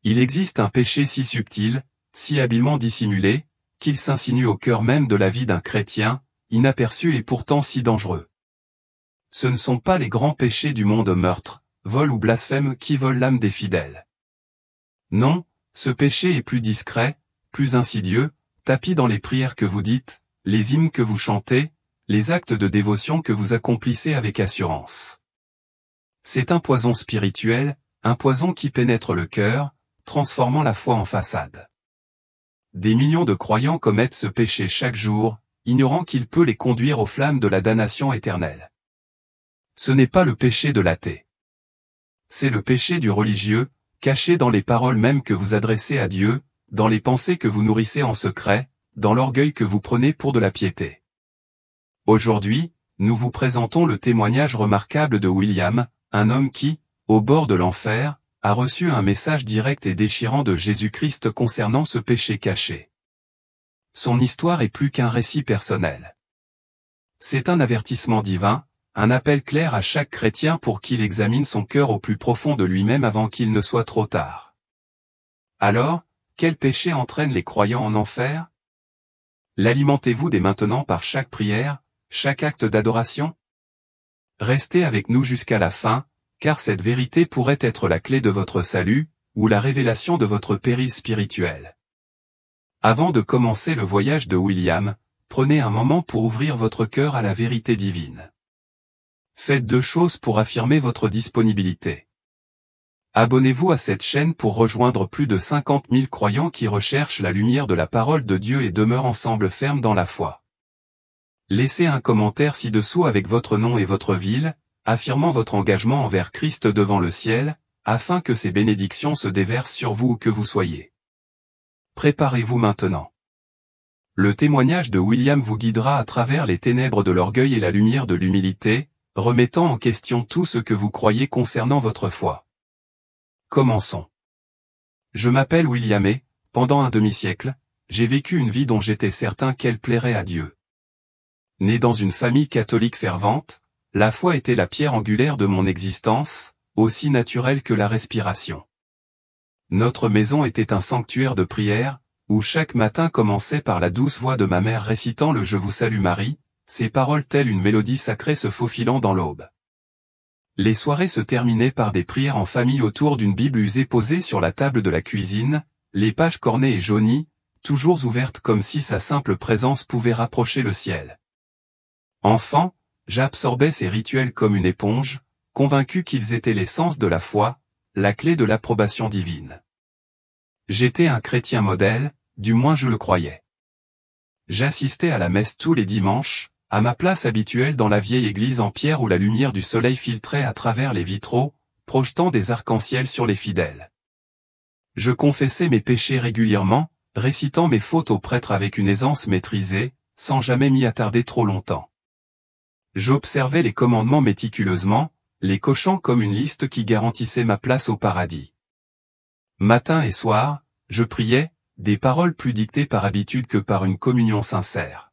Il existe un péché si subtil, si habilement dissimulé, qu'il s'insinue au cœur même de la vie d'un chrétien, inaperçu et pourtant si dangereux. Ce ne sont pas les grands péchés du monde meurtre, vol ou blasphème qui volent l'âme des fidèles. Non, ce péché est plus discret, plus insidieux, tapi dans les prières que vous dites, les hymnes que vous chantez, les actes de dévotion que vous accomplissez avec assurance. C'est un poison spirituel, un poison qui pénètre le cœur, transformant la foi en façade. Des millions de croyants commettent ce péché chaque jour, ignorant qu'il peut les conduire aux flammes de la damnation éternelle. Ce n'est pas le péché de l'athée. C'est le péché du religieux, caché dans les paroles mêmes que vous adressez à Dieu, dans les pensées que vous nourrissez en secret, dans l'orgueil que vous prenez pour de la piété. Aujourd'hui, nous vous présentons le témoignage remarquable de William, un homme qui, au bord de l'enfer, a reçu un message direct et déchirant de Jésus-Christ concernant ce péché caché. Son histoire est plus qu'un récit personnel. C'est un avertissement divin, un appel clair à chaque chrétien pour qu'il examine son cœur au plus profond de lui-même avant qu'il ne soit trop tard. Alors, quel péché entraîne les croyants en enfer? L'alimentez-vous dès maintenant par chaque prière, chaque acte d'adoration? Restez avec nous jusqu'à la fin, car cette vérité pourrait être la clé de votre salut, ou la révélation de votre péril spirituel. Avant de commencer le voyage de William, prenez un moment pour ouvrir votre cœur à la vérité divine. Faites 2 choses pour affirmer votre disponibilité. Abonnez-vous à cette chaîne pour rejoindre plus de 50 000 croyants qui recherchent la lumière de la parole de Dieu et demeurent ensemble fermes dans la foi. Laissez un commentaire ci-dessous avec votre nom et votre ville, affirmant votre engagement envers Christ devant le ciel, afin que ses bénédictions se déversent sur vous où que vous soyez. Préparez-vous maintenant. Le témoignage de William vous guidera à travers les ténèbres de l'orgueil et la lumière de l'humilité, remettant en question tout ce que vous croyez concernant votre foi. Commençons. Je m'appelle William et, pendant un demi-siècle, j'ai vécu une vie dont j'étais certain qu'elle plairait à Dieu. Né dans une famille catholique fervente, la foi était la pierre angulaire de mon existence, aussi naturelle que la respiration. Notre maison était un sanctuaire de prière, où chaque matin commençait par la douce voix de ma mère récitant le « Je vous salue Marie », ces paroles telles une mélodie sacrée se faufilant dans l'aube. Les soirées se terminaient par des prières en famille autour d'une Bible usée posée sur la table de la cuisine, les pages cornées et jaunies, toujours ouvertes comme si sa simple présence pouvait rapprocher le ciel. Enfant, j'absorbais ces rituels comme une éponge, convaincu qu'ils étaient l'essence de la foi, la clé de l'approbation divine. J'étais un chrétien modèle, du moins je le croyais. J'assistais à la messe tous les dimanches, à ma place habituelle dans la vieille église en pierre où la lumière du soleil filtrait à travers les vitraux, projetant des arcs-en-ciel sur les fidèles. Je confessais mes péchés régulièrement, récitant mes fautes au prêtre avec une aisance maîtrisée, sans jamais m'y attarder trop longtemps. J'observais les commandements méticuleusement, les cochant comme une liste qui garantissait ma place au paradis. Matin et soir, je priais, des paroles plus dictées par habitude que par une communion sincère.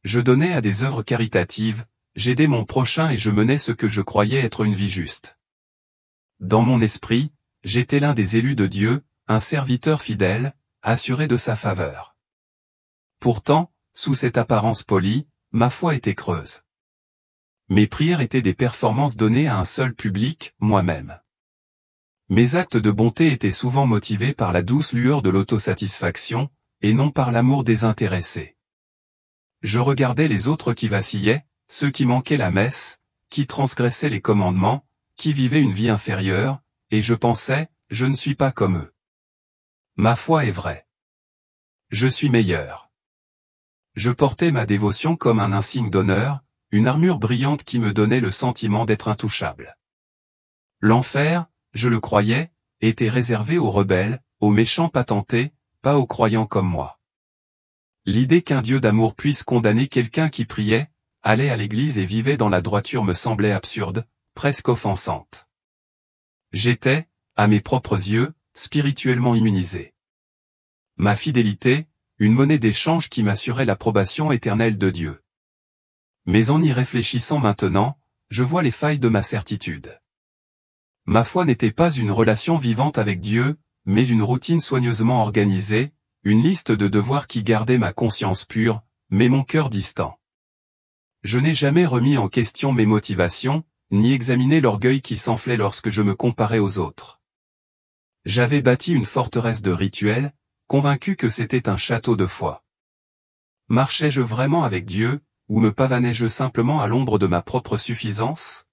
Je donnais à des œuvres caritatives, j'aidais mon prochain et je menais ce que je croyais être une vie juste. Dans mon esprit, j'étais l'un des élus de Dieu, un serviteur fidèle, assuré de sa faveur. Pourtant, sous cette apparence polie, ma foi était creuse. Mes prières étaient des performances données à un seul public, moi-même. Mes actes de bonté étaient souvent motivés par la douce lueur de l'autosatisfaction, et non par l'amour désintéressé. Je regardais les autres qui vacillaient, ceux qui manquaient la messe, qui transgressaient les commandements, qui vivaient une vie inférieure, et je pensais, je ne suis pas comme eux. Ma foi est vraie. Je suis meilleur. Je portais ma dévotion comme un insigne d'honneur, une armure brillante qui me donnait le sentiment d'être intouchable. L'enfer, je le croyais, était réservé aux rebelles, aux méchants patentés, pas aux croyants comme moi. L'idée qu'un Dieu d'amour puisse condamner quelqu'un qui priait, allait à l'église et vivait dans la droiture me semblait absurde, presque offensante. J'étais, à mes propres yeux, spirituellement immunisé. Ma fidélité, une monnaie d'échange qui m'assurait l'approbation éternelle de Dieu. Mais en y réfléchissant maintenant, je vois les failles de ma certitude. Ma foi n'était pas une relation vivante avec Dieu, mais une routine soigneusement organisée, une liste de devoirs qui gardait ma conscience pure, mais mon cœur distant. Je n'ai jamais remis en question mes motivations, ni examiné l'orgueil qui s'enflait lorsque je me comparais aux autres. J'avais bâti une forteresse de rituels, convaincu que c'était un château de foi. Marchais-je vraiment avec Dieu, ou me pavanais-je simplement à l'ombre de ma propre suffisance?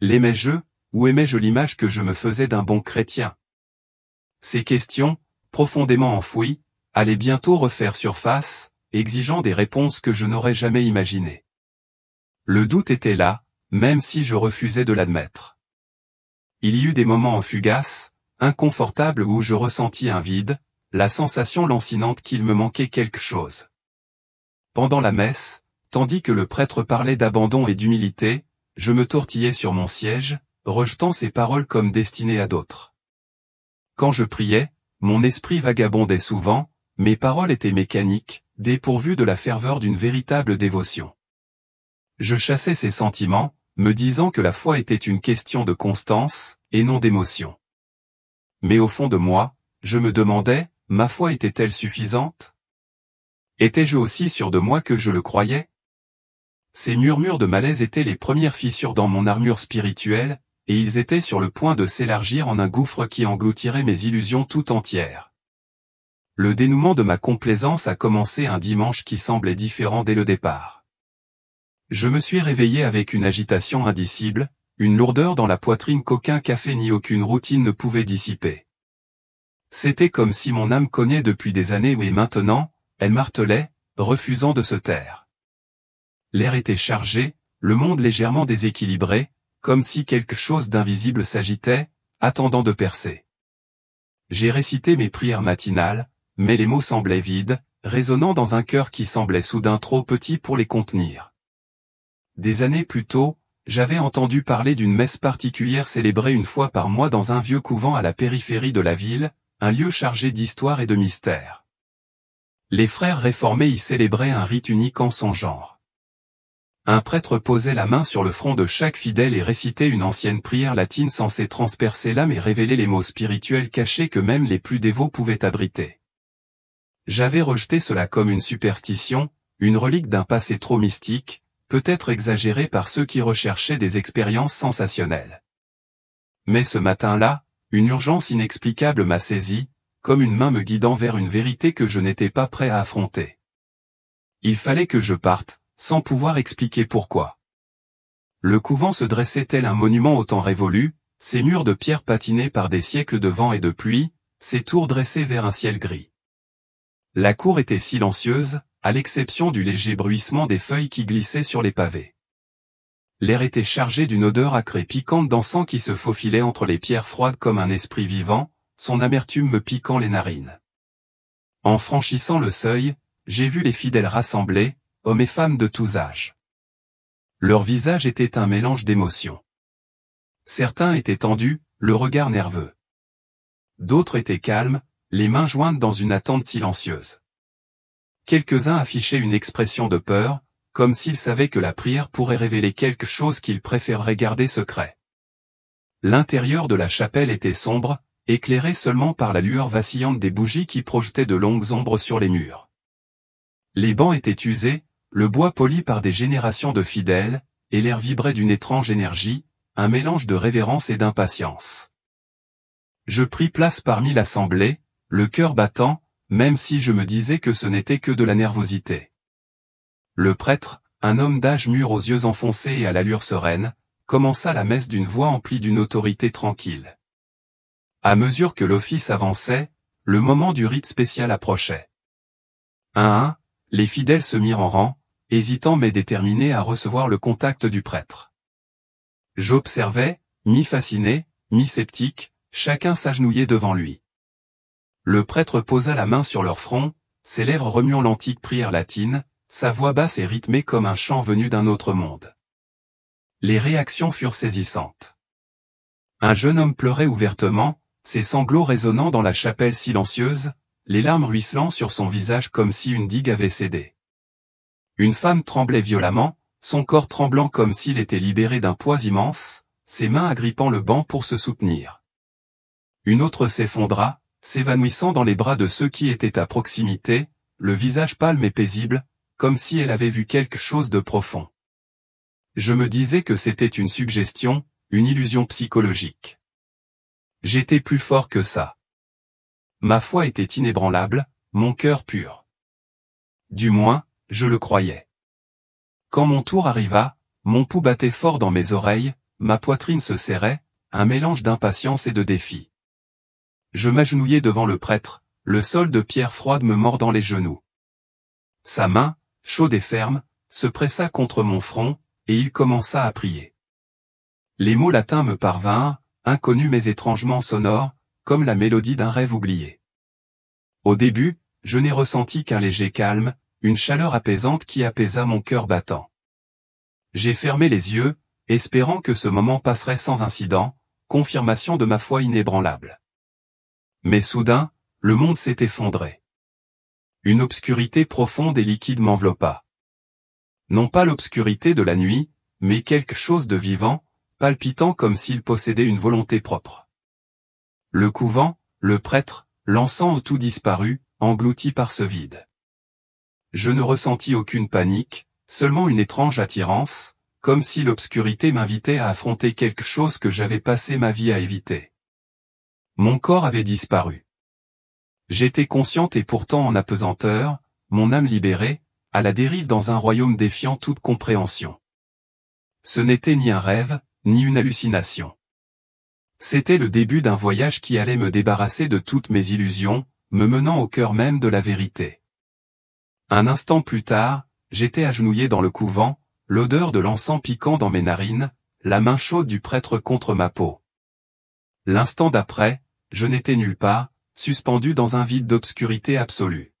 L'aimais-je, ou aimais-je l'image que je me faisais d'un bon chrétien? Ces questions, profondément enfouies, allaient bientôt refaire surface, exigeant des réponses que je n'aurais jamais imaginées. Le doute était là, même si je refusais de l'admettre. Il y eut des moments fugaces, inconfortables où je ressentis un vide, la sensation lancinante qu'il me manquait quelque chose. Pendant la messe, tandis que le prêtre parlait d'abandon et d'humilité, je me tortillais sur mon siège, rejetant ces paroles comme destinées à d'autres. Quand je priais, mon esprit vagabondait souvent, mes paroles étaient mécaniques, dépourvues de la ferveur d'une véritable dévotion. Je chassais ces sentiments, me disant que la foi était une question de constance, et non d'émotion. Mais au fond de moi, je me demandais, ma foi était-elle suffisante? Étais-je aussi sûr de moi que je le croyais? Ces murmures de malaise étaient les premières fissures dans mon armure spirituelle, et ils étaient sur le point de s'élargir en un gouffre qui engloutirait mes illusions tout entières. Le dénouement de ma complaisance a commencé un dimanche qui semblait différent dès le départ. Je me suis réveillé avec une agitation indicible, une lourdeur dans la poitrine qu'aucun café ni aucune routine ne pouvait dissiper. C'était comme si mon âme cognait depuis des années et maintenant, elle martelait, refusant de se taire. L'air était chargé, le monde légèrement déséquilibré, comme si quelque chose d'invisible s'agitait, attendant de percer. J'ai récité mes prières matinales, mais les mots semblaient vides, résonnant dans un cœur qui semblait soudain trop petit pour les contenir. Des années plus tôt, j'avais entendu parler d'une messe particulière célébrée une fois par mois dans un vieux couvent à la périphérie de la ville, un lieu chargé d'histoire et de mystère. Les frères réformés y célébraient un rite unique en son genre. Un prêtre posait la main sur le front de chaque fidèle et récitait une ancienne prière latine censée transpercer l'âme et révéler les mots spirituels cachés que même les plus dévots pouvaient abriter. J'avais rejeté cela comme une superstition, une relique d'un passé trop mystique, peut-être exagéré par ceux qui recherchaient des expériences sensationnelles. Mais ce matin-là, une urgence inexplicable m'a saisi, comme une main me guidant vers une vérité que je n'étais pas prêt à affronter. Il fallait que je parte, sans pouvoir expliquer pourquoi. Le couvent se dressait tel un monument au temps révolu, ses murs de pierre patinés par des siècles de vent et de pluie, ses tours dressées vers un ciel gris. La cour était silencieuse, à l'exception du léger bruissement des feuilles qui glissaient sur les pavés. L'air était chargé d'une odeur âcre et piquante d'encens qui se faufilait entre les pierres froides comme un esprit vivant, son amertume me piquant les narines. En franchissant le seuil, j'ai vu les fidèles rassemblés, hommes et femmes de tous âges. Leur visage était un mélange d'émotions. Certains étaient tendus, le regard nerveux. D'autres étaient calmes, les mains jointes dans une attente silencieuse. Quelques-uns affichaient une expression de peur, comme s'ils savaient que la prière pourrait révéler quelque chose qu'ils préféreraient garder secret. L'intérieur de la chapelle était sombre, éclairé seulement par la lueur vacillante des bougies qui projetaient de longues ombres sur les murs. Les bancs étaient usés, le bois poli par des générations de fidèles, et l'air vibrait d'une étrange énergie, un mélange de révérence et d'impatience. Je pris place parmi l'assemblée, le cœur battant, même si je me disais que ce n'était que de la nervosité. Le prêtre, un homme d'âge mûr aux yeux enfoncés et à l'allure sereine, commença la messe d'une voix emplie d'une autorité tranquille. À mesure que l'office avançait, le moment du rite spécial approchait. Un à un, les fidèles se mirent en rang, hésitants mais déterminés à recevoir le contact du prêtre. J'observais, mi-fasciné, mi-sceptique, chacun s'agenouillait devant lui. Le prêtre posa la main sur leur front, ses lèvres remuant l'antique prière latine, sa voix basse et rythmée comme un chant venu d'un autre monde. Les réactions furent saisissantes. Un jeune homme pleurait ouvertement, ses sanglots résonnant dans la chapelle silencieuse, les larmes ruisselant sur son visage comme si une digue avait cédé. Une femme tremblait violemment, son corps tremblant comme s'il était libéré d'un poids immense, ses mains agrippant le banc pour se soutenir. Une autre s'effondra, s'évanouissant dans les bras de ceux qui étaient à proximité, le visage pâle et paisible, comme si elle avait vu quelque chose de profond. Je me disais que c'était une suggestion, une illusion psychologique. J'étais plus fort que ça. Ma foi était inébranlable, mon cœur pur. Du moins, je le croyais. Quand mon tour arriva, mon pouls battait fort dans mes oreilles, ma poitrine se serrait, un mélange d'impatience et de défi. Je m'agenouillai devant le prêtre, le sol de pierre froide me mordant les genoux. Sa main, chaude et ferme, se pressa contre mon front, et il commença à prier. Les mots latins me parvinrent, inconnus mais étrangement sonores, comme la mélodie d'un rêve oublié. Au début, je n'ai ressenti qu'un léger calme, une chaleur apaisante qui apaisa mon cœur battant. J'ai fermé les yeux, espérant que ce moment passerait sans incident, confirmation de ma foi inébranlable. Mais soudain, le monde s'est effondré. Une obscurité profonde et liquide m'enveloppa. Non pas l'obscurité de la nuit, mais quelque chose de vivant, palpitant comme s'il possédait une volonté propre. Le couvent, le prêtre, l'encens ont tout disparu, englouti par ce vide. Je ne ressentis aucune panique, seulement une étrange attirance, comme si l'obscurité m'invitait à affronter quelque chose que j'avais passé ma vie à éviter. Mon corps avait disparu. J'étais consciente et pourtant en apesanteur, mon âme libérée, à la dérive dans un royaume défiant toute compréhension. Ce n'était ni un rêve, ni une hallucination. C'était le début d'un voyage qui allait me débarrasser de toutes mes illusions, me menant au cœur même de la vérité. Un instant plus tard, j'étais agenouillé dans le couvent, l'odeur de l'encens piquant dans mes narines, la main chaude du prêtre contre ma peau. L'instant d'après, je n'étais nulle part, suspendu dans un vide d'obscurité absolue.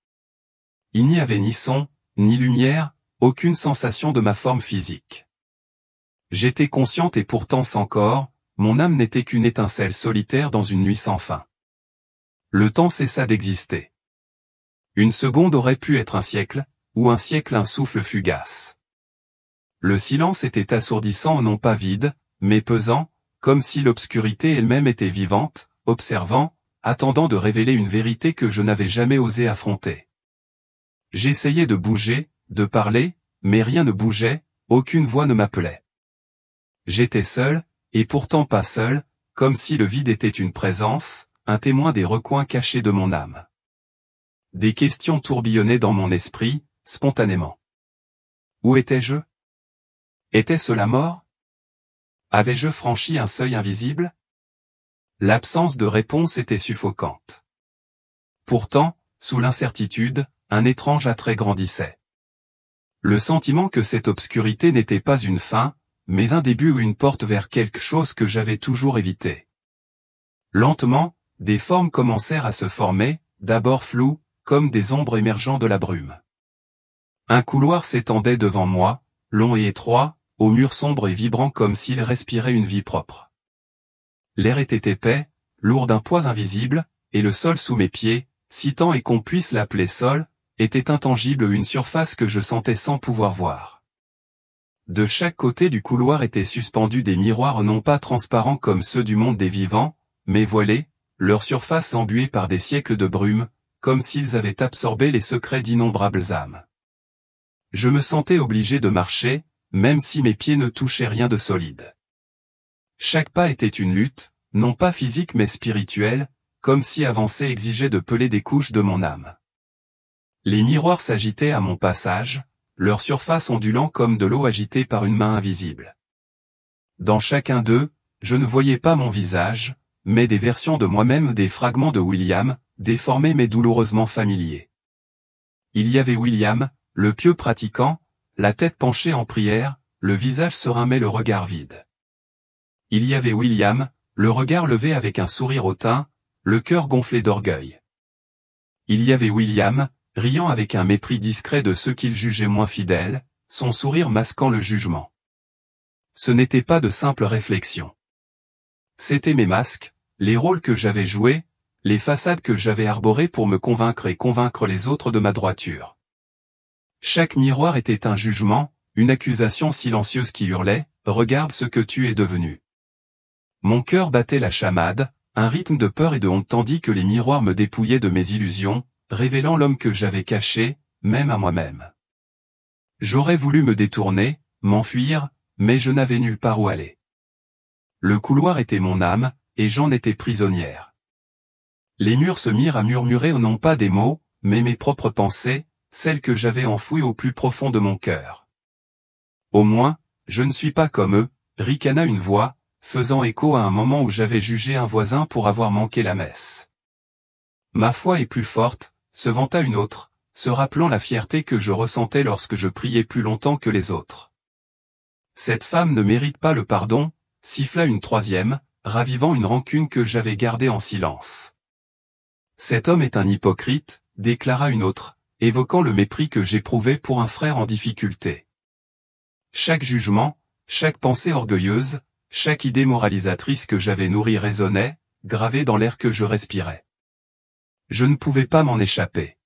Il n'y avait ni son, ni lumière, aucune sensation de ma forme physique. J'étais consciente et pourtant sans corps, mon âme n'était qu'une étincelle solitaire dans une nuit sans fin. Le temps cessa d'exister. Une seconde aurait pu être un siècle, ou un siècle un souffle fugace. Le silence était assourdissant non pas vide, mais pesant, comme si l'obscurité elle-même était vivante, observant, attendant de révéler une vérité que je n'avais jamais osé affronter. J'essayais de bouger, de parler, mais rien ne bougeait, aucune voix ne m'appelait. J'étais seul, et pourtant pas seul, comme si le vide était une présence, un témoin des recoins cachés de mon âme. Des questions tourbillonnaient dans mon esprit, spontanément. Où étais-je? Était-ce la mort? Avais-je franchi un seuil invisible? L'absence de réponse était suffocante. Pourtant, sous l'incertitude, un étrange attrait grandissait. Le sentiment que cette obscurité n'était pas une fin, mais un début ou une porte vers quelque chose que j'avais toujours évité. Lentement, des formes commencèrent à se former, d'abord floues, comme des ombres émergeant de la brume. Un couloir s'étendait devant moi, long et étroit, aux murs sombres et vibrants comme s'il respirait une vie propre. L'air était épais, lourd d'un poids invisible, et le sol sous mes pieds, si tant est qu'on puisse l'appeler sol, était intangible, une surface que je sentais sans pouvoir voir. De chaque côté du couloir étaient suspendus des miroirs non pas transparents comme ceux du monde des vivants, mais voilés, leur surface embuée par des siècles de brume, comme s'ils avaient absorbé les secrets d'innombrables âmes. Je me sentais obligé de marcher, même si mes pieds ne touchaient rien de solide. Chaque pas était une lutte, non pas physique mais spirituelle, comme si avancer exigeait de peler des couches de mon âme. Les miroirs s'agitaient à mon passage, leur surface ondulant comme de l'eau agitée par une main invisible. Dans chacun d'eux, je ne voyais pas mon visage, mais des versions de moi-même, des fragments de William, déformés mais douloureusement familiers. Il y avait William, le pieux pratiquant, la tête penchée en prière, le visage serein mais le regard vide. Il y avait William, le regard levé avec un sourire hautain, le cœur gonflé d'orgueil. Il y avait William, riant avec un mépris discret de ceux qu'il jugeait moins fidèles, son sourire masquant le jugement. Ce n'était pas de simples réflexions. C'étaient mes masques, les rôles que j'avais joués, les façades que j'avais arborées pour me convaincre et convaincre les autres de ma droiture. Chaque miroir était un jugement, une accusation silencieuse qui hurlait « Regarde ce que tu es devenu ». Mon cœur battait la chamade, un rythme de peur et de honte tandis que les miroirs me dépouillaient de mes illusions, révélant l'homme que j'avais caché, même à moi-même. J'aurais voulu me détourner, m'enfuir, mais je n'avais nulle part où aller. Le couloir était mon âme, et j'en étais prisonnière. Les murs se mirent à murmurer non pas des mots, mais mes propres pensées, celles que j'avais enfouies au plus profond de mon cœur. Au moins, je ne suis pas comme eux, ricana une voix, faisant écho à un moment où j'avais jugé un voisin pour avoir manqué la messe. Ma foi est plus forte, se vanta une autre, se rappelant la fierté que je ressentais lorsque je priais plus longtemps que les autres. Cette femme ne mérite pas le pardon, siffla une troisième, ravivant une rancune que j'avais gardée en silence. Cet homme est un hypocrite, déclara une autre, évoquant le mépris que j'éprouvais pour un frère en difficulté. Chaque jugement, chaque pensée orgueilleuse, chaque idée moralisatrice que j'avais nourrie résonnait, gravée dans l'air que je respirais. Je ne pouvais pas m'en échapper.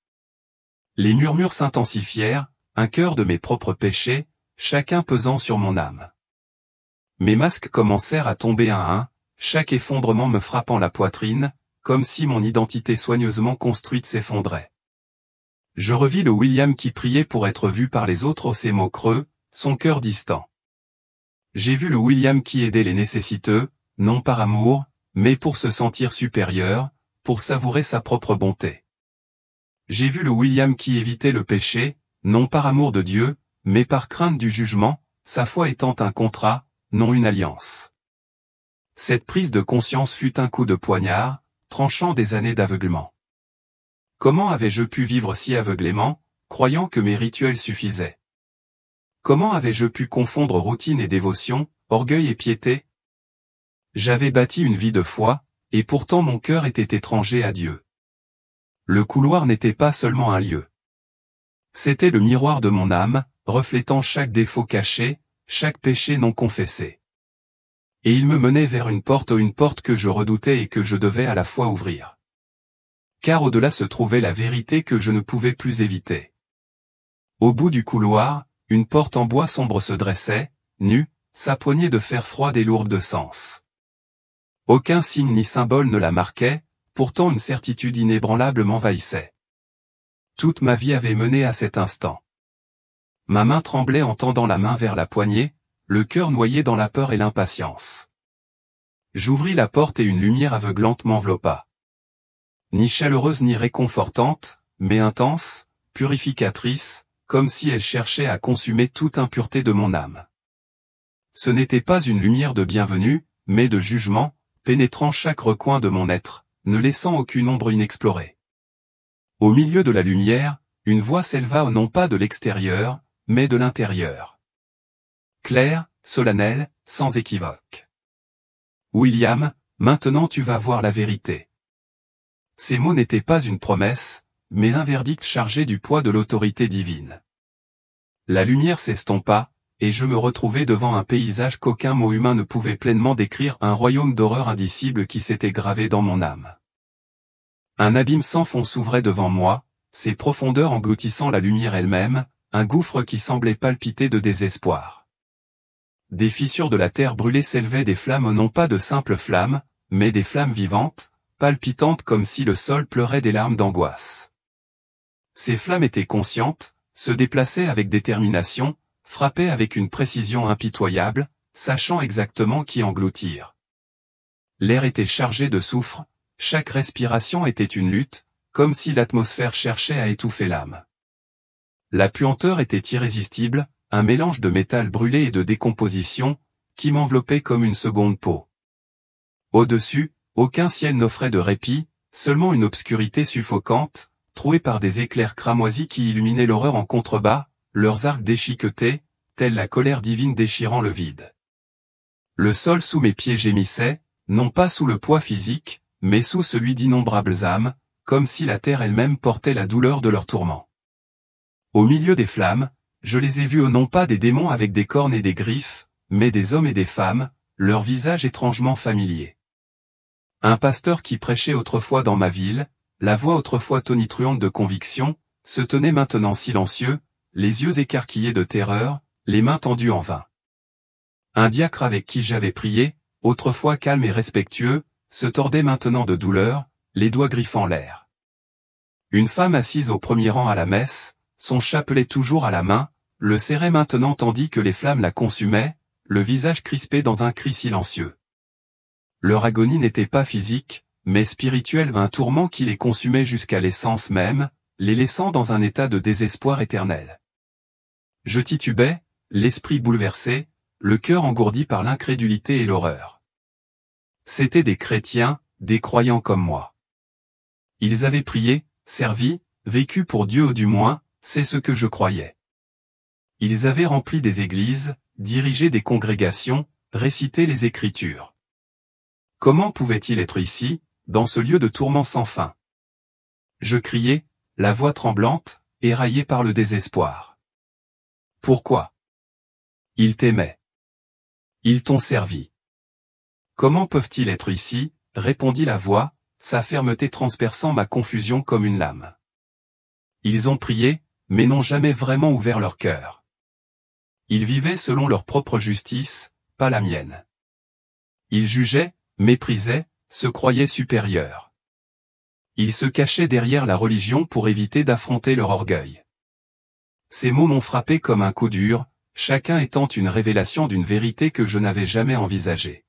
Les murmures s'intensifièrent, un cœur de mes propres péchés, chacun pesant sur mon âme. Mes masques commencèrent à tomber un à un, chaque effondrement me frappant la poitrine, comme si mon identité soigneusement construite s'effondrait. Je revis le William qui priait pour être vu par les autres, ses mots creux, son cœur distant. J'ai vu le William qui aidait les nécessiteux, non par amour, mais pour se sentir supérieur, pour savourer sa propre bonté. J'ai vu le William qui évitait le péché, non par amour de Dieu, mais par crainte du jugement, sa foi étant un contrat, non une alliance. Cette prise de conscience fut un coup de poignard, tranchant des années d'aveuglement. Comment avais-je pu vivre si aveuglément, croyant que mes rituels suffisaient? Comment avais-je pu confondre routine et dévotion, orgueil et piété? J'avais bâti une vie de foi, et pourtant mon cœur était étranger à Dieu. Le couloir n'était pas seulement un lieu. C'était le miroir de mon âme, reflétant chaque défaut caché, chaque péché non confessé. Et il me menait vers une porte que je redoutais et que je devais à la fois ouvrir. Car au-delà se trouvait la vérité que je ne pouvais plus éviter. Au bout du couloir, une porte en bois sombre se dressait, nue, sa poignée de fer froide et lourde de sens. Aucun signe ni symbole ne la marquait, pourtant une certitude inébranlable m'envahissait. Toute ma vie avait mené à cet instant. Ma main tremblait en tendant la main vers la poignée, le cœur noyé dans la peur et l'impatience. J'ouvris la porte et une lumière aveuglante m'enveloppa. Ni chaleureuse ni réconfortante, mais intense, purificatrice, comme si elle cherchait à consumer toute impureté de mon âme. Ce n'était pas une lumière de bienvenue, mais de jugement, pénétrant chaque recoin de mon être, ne laissant aucune ombre inexplorée. Au milieu de la lumière, une voix s'éleva non pas de l'extérieur, mais de l'intérieur. Claire, solennelle, sans équivoque. William, maintenant tu vas voir la vérité. Ces mots n'étaient pas une promesse, mais un verdict chargé du poids de l'autorité divine. La lumière s'estompa, et je me retrouvai devant un paysage qu'aucun mot humain ne pouvait pleinement décrire, un royaume d'horreur indicible qui s'était gravé dans mon âme. Un abîme sans fond s'ouvrait devant moi, ses profondeurs engloutissant la lumière elle-même, un gouffre qui semblait palpiter de désespoir. Des fissures de la terre brûlée s'élevaient des flammes, non pas de simples flammes, mais des flammes vivantes, palpitantes comme si le sol pleurait des larmes d'angoisse. Ces flammes étaient conscientes, se déplaçaient avec détermination, frappaient avec une précision impitoyable, sachant exactement qui engloutir. L'air était chargé de soufre, chaque respiration était une lutte, comme si l'atmosphère cherchait à étouffer l'âme. La puanteur était irrésistible, un mélange de métal brûlé et de décomposition, qui m'enveloppait comme une seconde peau. Au-dessus, aucun ciel n'offrait de répit, seulement une obscurité suffocante, trouée par des éclairs cramoisis qui illuminaient l'horreur en contrebas, leurs arcs déchiquetés, telle la colère divine déchirant le vide. Le sol sous mes pieds gémissait, non pas sous le poids physique, mais sous celui d'innombrables âmes, comme si la terre elle-même portait la douleur de leur tourment. Au milieu des flammes, je les ai vus non pas des démons avec des cornes et des griffes, mais des hommes et des femmes, leurs visages étrangement familiers. Un pasteur qui prêchait autrefois dans ma ville, la voix autrefois tonitruante de conviction, se tenait maintenant silencieux, les yeux écarquillés de terreur, les mains tendues en vain. Un diacre avec qui j'avais prié, autrefois calme et respectueux, se tordait maintenant de douleur, les doigts griffant l'air. Une femme assise au premier rang à la messe, son chapelet toujours à la main, le serrait maintenant tandis que les flammes la consumaient, le visage crispé dans un cri silencieux. Leur agonie n'était pas physique, mais spirituelle, un tourment qui les consumait jusqu'à l'essence même, les laissant dans un état de désespoir éternel. Je titubais, l'esprit bouleversé, le cœur engourdi par l'incrédulité et l'horreur. C'étaient des chrétiens, des croyants comme moi. Ils avaient prié, servi, vécu pour Dieu, ou du moins, c'est ce que je croyais. Ils avaient rempli des églises, dirigé des congrégations, récité les Écritures. Comment pouvaient-ils être ici, dans ce lieu de tourment sans fin? Je criais, la voix tremblante, éraillée par le désespoir. Pourquoi? Ils t'aimaient. Ils t'ont servi. Comment peuvent-ils être ici? Répondit la voix, sa fermeté transperçant ma confusion comme une lame. Ils ont prié, mais n'ont jamais vraiment ouvert leur cœur. Ils vivaient selon leur propre justice, pas la mienne. Ils jugeaient, méprisaient, se croyaient supérieurs. Ils se cachaient derrière la religion pour éviter d'affronter leur orgueil. Ces mots m'ont frappé comme un coup dur, chacun étant une révélation d'une vérité que je n'avais jamais envisagée.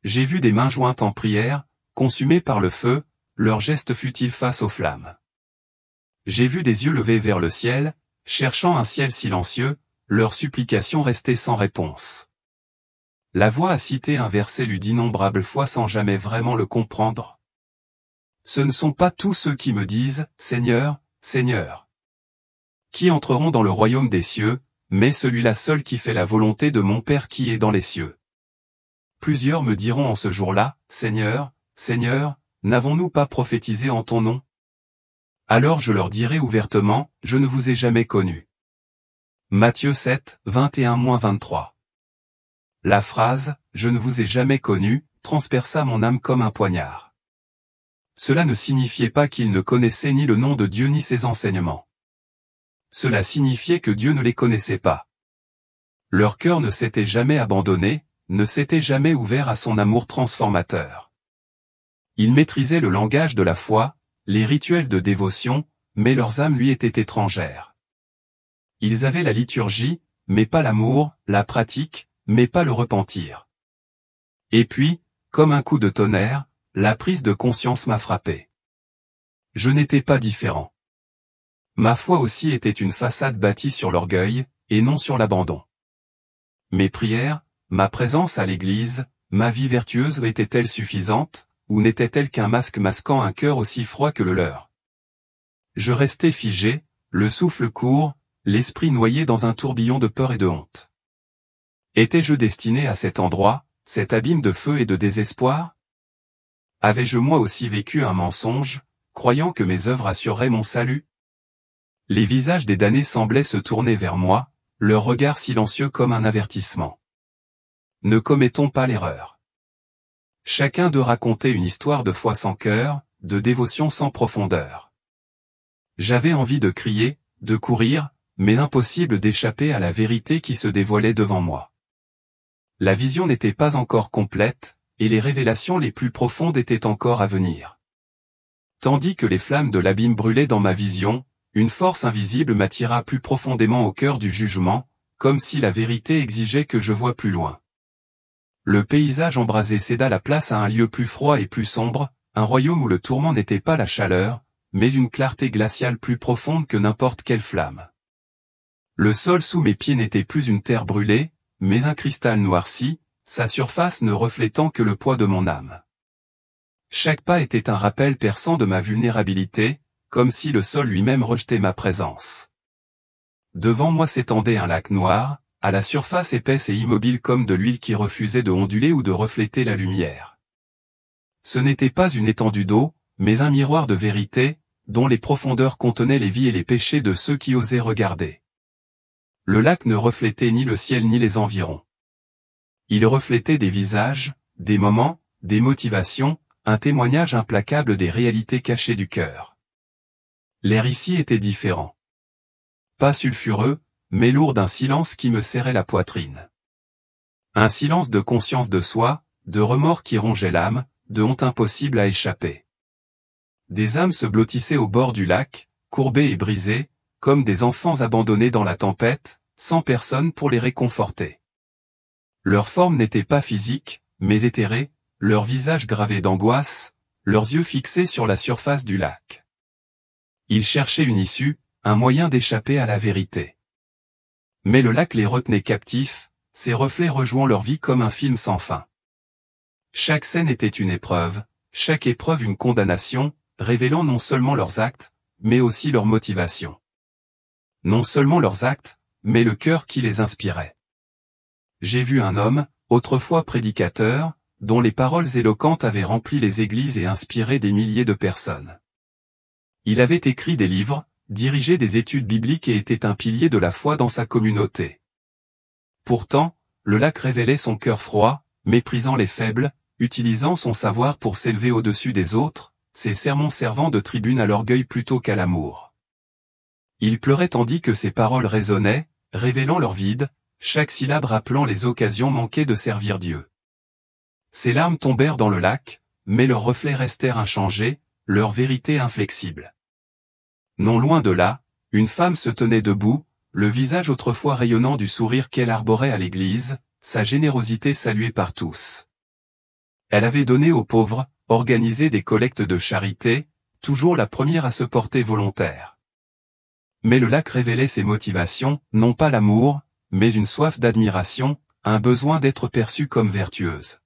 J'ai vu des mains jointes en prière, consumées par le feu, leur geste fut-il face aux flammes. J'ai vu des yeux levés vers le ciel, cherchant un ciel silencieux, leurs supplications restaient sans réponse. La voix a cité un verset lu d'innombrables fois sans jamais vraiment le comprendre. Ce ne sont pas tous ceux qui me disent « Seigneur, Seigneur » qui entreront dans le royaume des cieux, mais celui-là seul qui fait la volonté de mon Père qui est dans les cieux. Plusieurs me diront en ce jour-là, Seigneur, Seigneur, n'avons-nous pas prophétisé en ton nom? Alors je leur dirai ouvertement, je ne vous ai jamais connus. Matthieu 7, 21-23. La phrase, je ne vous ai jamais connu, transperça mon âme comme un poignard. Cela ne signifiait pas qu'ils ne connaissaient ni le nom de Dieu ni ses enseignements. Cela signifiait que Dieu ne les connaissait pas. Leur cœur ne s'était jamais abandonné, ne s'était jamais ouvert à son amour transformateur. Ils maîtrisaient le langage de la foi, les rituels de dévotion, mais leurs âmes lui étaient étrangères. Ils avaient la liturgie, mais pas l'amour, la pratique, mais pas le repentir. Et puis, comme un coup de tonnerre, la prise de conscience m'a frappé. Je n'étais pas différent. Ma foi aussi était une façade bâtie sur l'orgueil, et non sur l'abandon. Mes prières, ma présence à l'église, ma vie vertueuse étaient-elles suffisantes, ou n'étaient-elles qu'un masque masquant un cœur aussi froid que le leur? Je restais figé, le souffle court, l'esprit noyé dans un tourbillon de peur et de honte. Étais-je destiné à cet endroit, cet abîme de feu et de désespoir? Avais-je moi aussi vécu un mensonge, croyant que mes œuvres assureraient mon salut? Les visages des damnés semblaient se tourner vers moi, leur regard silencieux comme un avertissement. Ne commettons pas l'erreur. Chacun d'eux racontait une histoire de foi sans cœur, de dévotion sans profondeur. J'avais envie de crier, de courir, mais impossible d'échapper à la vérité qui se dévoilait devant moi. La vision n'était pas encore complète, et les révélations les plus profondes étaient encore à venir. Tandis que les flammes de l'abîme brûlaient dans ma vision, une force invisible m'attira plus profondément au cœur du jugement, comme si la vérité exigeait que je voie plus loin. Le paysage embrasé céda la place à un lieu plus froid et plus sombre, un royaume où le tourment n'était pas la chaleur, mais une clarté glaciale plus profonde que n'importe quelle flamme. Le sol sous mes pieds n'était plus une terre brûlée, mais un cristal noirci, sa surface ne reflétant que le poids de mon âme. Chaque pas était un rappel perçant de ma vulnérabilité, comme si le sol lui-même rejetait ma présence. Devant moi s'étendait un lac noir, à la surface épaisse et immobile comme de l'huile qui refusait de onduler ou de refléter la lumière. Ce n'était pas une étendue d'eau, mais un miroir de vérité, dont les profondeurs contenaient les vies et les péchés de ceux qui osaient regarder. Le lac ne reflétait ni le ciel ni les environs. Il reflétait des visages, des moments, des motivations, un témoignage implacable des réalités cachées du cœur. L'air ici était différent. Pas sulfureux, mais lourd d'un silence qui me serrait la poitrine. Un silence de conscience de soi, de remords qui rongeait l'âme, de honte impossible à échapper. Des âmes se blottissaient au bord du lac, courbées et brisées, comme des enfants abandonnés dans la tempête, sans personne pour les réconforter. Leur forme n'était pas physique, mais éthérée, leurs visages gravés d'angoisse, leurs yeux fixés sur la surface du lac. Ils cherchaient une issue, un moyen d'échapper à la vérité. Mais le lac les retenait captifs, ses reflets rejouant leur vie comme un film sans fin. Chaque scène était une épreuve, chaque épreuve une condamnation, révélant non seulement leurs actes, mais aussi leurs motivations. Non seulement leurs actes, mais le cœur qui les inspirait. J'ai vu un homme, autrefois prédicateur, dont les paroles éloquentes avaient rempli les églises et inspiré des milliers de personnes. Il avait écrit des livres, dirigé des études bibliques et était un pilier de la foi dans sa communauté. Pourtant, le lac révélait son cœur froid, méprisant les faibles, utilisant son savoir pour s'élever au-dessus des autres, ses sermons servant de tribune à l'orgueil plutôt qu'à l'amour. Il pleurait tandis que ses paroles résonnaient, révélant leur vide, chaque syllabe rappelant les occasions manquées de servir Dieu. Ses larmes tombèrent dans le lac, mais leurs reflets restèrent inchangés, leur vérité inflexible. Non loin de là, une femme se tenait debout, le visage autrefois rayonnant du sourire qu'elle arborait à l'église, sa générosité saluée par tous. Elle avait donné aux pauvres, organisé des collectes de charité, toujours la première à se porter volontaire. Mais le lac révélait ses motivations, non pas l'amour, mais une soif d'admiration, un besoin d'être perçue comme vertueuse.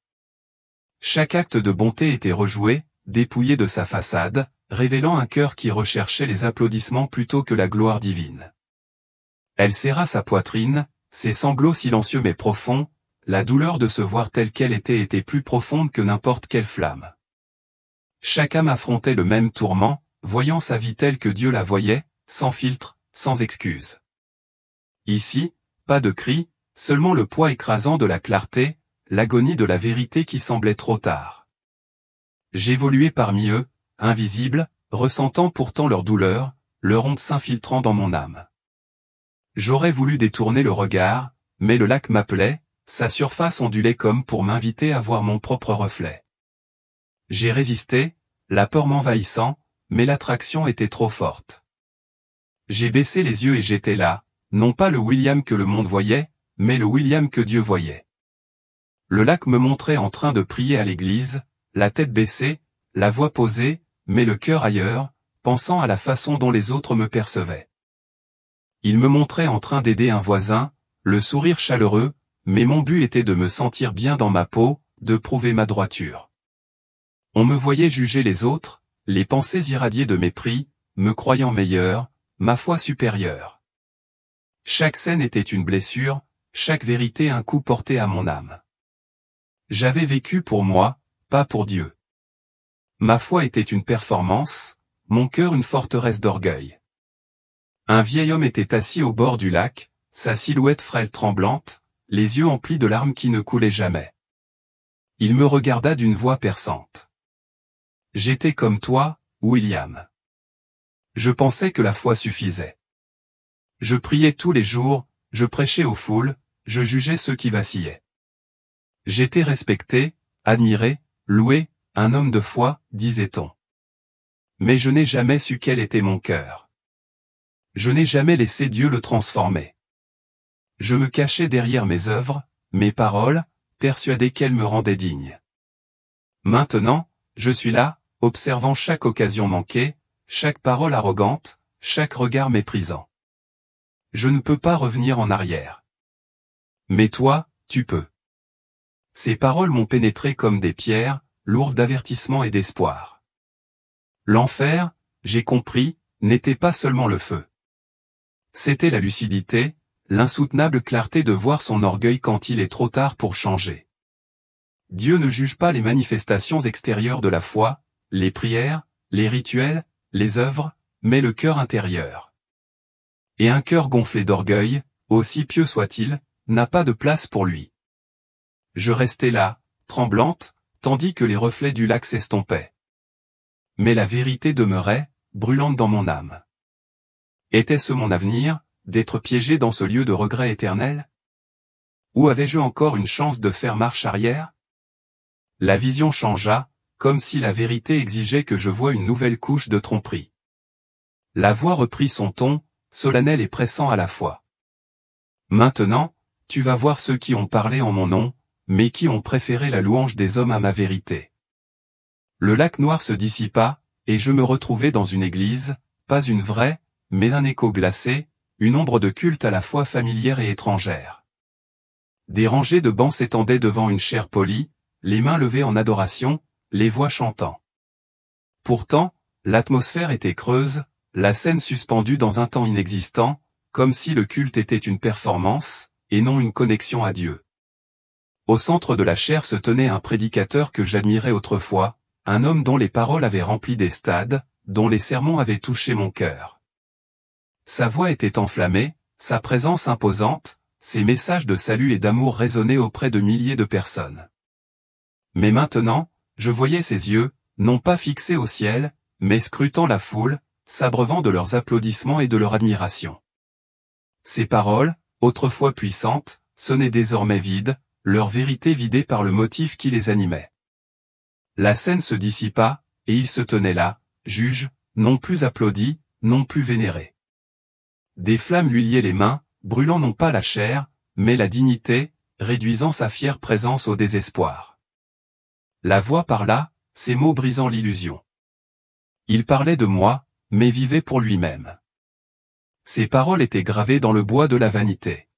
Chaque acte de bonté était rejoué, dépouillé de sa façade, révélant un cœur qui recherchait les applaudissements plutôt que la gloire divine. Elle serra sa poitrine, ses sanglots silencieux mais profonds, la douleur de se voir telle qu'elle était plus profonde que n'importe quelle flamme. Chaque âme affrontait le même tourment, voyant sa vie telle que Dieu la voyait, sans filtre, sans excuse. Ici, pas de cri, seulement le poids écrasant de la clarté, l'agonie de la vérité qui semblait trop tard. J'évoluais parmi eux, invisible, ressentant pourtant leur douleur, leur honte s'infiltrant dans mon âme. J'aurais voulu détourner le regard, mais le lac m'appelait, sa surface ondulait comme pour m'inviter à voir mon propre reflet. J'ai résisté, la peur m'envahissant, mais l'attraction était trop forte. J'ai baissé les yeux et j'étais là, non pas le William que le monde voyait, mais le William que Dieu voyait. Le lac me montrait en train de prier à l'église, la tête baissée, la voix posée, mais le cœur ailleurs, pensant à la façon dont les autres me percevaient. Il me montrait en train d'aider un voisin, le sourire chaleureux, mais mon but était de me sentir bien dans ma peau, de prouver ma droiture. On me voyait juger les autres, les pensées irradiées de mépris, me croyant meilleur, ma foi supérieure. Chaque scène était une blessure, chaque vérité un coup porté à mon âme. J'avais vécu pour moi, pas pour Dieu. Ma foi était une performance, mon cœur une forteresse d'orgueil. Un vieil homme était assis au bord du lac, sa silhouette frêle tremblante, les yeux emplis de larmes qui ne coulaient jamais. Il me regarda d'une voix perçante. J'étais comme toi, William. Je pensais que la foi suffisait. Je priais tous les jours, je prêchais aux foules, je jugeais ceux qui vacillaient. J'étais respecté, admiré, loué, un homme de foi, disait-on. Mais je n'ai jamais su quel était mon cœur. Je n'ai jamais laissé Dieu le transformer. Je me cachais derrière mes œuvres, mes paroles, persuadé qu'elles me rendaient digne. Maintenant, je suis là, observant chaque occasion manquée, chaque parole arrogante, chaque regard méprisant. Je ne peux pas revenir en arrière. Mais toi, tu peux. Ces paroles m'ont pénétré comme des pierres, lourdes d'avertissement et d'espoir. L'enfer, j'ai compris, n'était pas seulement le feu. C'était la lucidité, l'insoutenable clarté de voir son orgueil quand il est trop tard pour changer. Dieu ne juge pas les manifestations extérieures de la foi, les prières, les rituels, les œuvres, mais le cœur intérieur. Et un cœur gonflé d'orgueil, aussi pieux soit-il, n'a pas de place pour lui. Je restais là, tremblante, tandis que les reflets du lac s'estompaient. Mais la vérité demeurait, brûlante dans mon âme. Était-ce mon avenir, d'être piégé dans ce lieu de regret éternel? Ou avais-je encore une chance de faire marche arrière? La vision changea, comme si la vérité exigeait que je voie une nouvelle couche de tromperie. La voix reprit son ton, solennel et pressant à la fois. Maintenant, tu vas voir ceux qui ont parlé en mon nom, mais qui ont préféré la louange des hommes à ma vérité. Le lac noir se dissipa, et je me retrouvai dans une église, pas une vraie, mais un écho glacé, une ombre de culte à la fois familière et étrangère. Des rangées de bancs s'étendaient devant une chaire polie, les mains levées en adoration, les voix chantant. Pourtant, l'atmosphère était creuse, la scène suspendue dans un temps inexistant, comme si le culte était une performance, et non une connexion à Dieu. Au centre de la chaire se tenait un prédicateur que j'admirais autrefois, un homme dont les paroles avaient rempli des stades, dont les sermons avaient touché mon cœur. Sa voix était enflammée, sa présence imposante, ses messages de salut et d'amour résonnaient auprès de milliers de personnes. Mais maintenant, je voyais ses yeux, non pas fixés au ciel, mais scrutant la foule, s'abreuvant de leurs applaudissements et de leur admiration. Ses paroles, autrefois puissantes, sonnaient désormais vides, leur vérité vidée par le motif qui les animait. La scène se dissipa, et il se tenait là, juge, non plus applaudi, non plus vénéré. Des flammes lui liaient les mains, brûlant non pas la chair, mais la dignité, réduisant sa fière présence au désespoir. La voix parla, ses mots brisant l'illusion. Il parlait de moi, mais vivait pour lui-même. Ses paroles étaient gravées dans le bois de la vanité.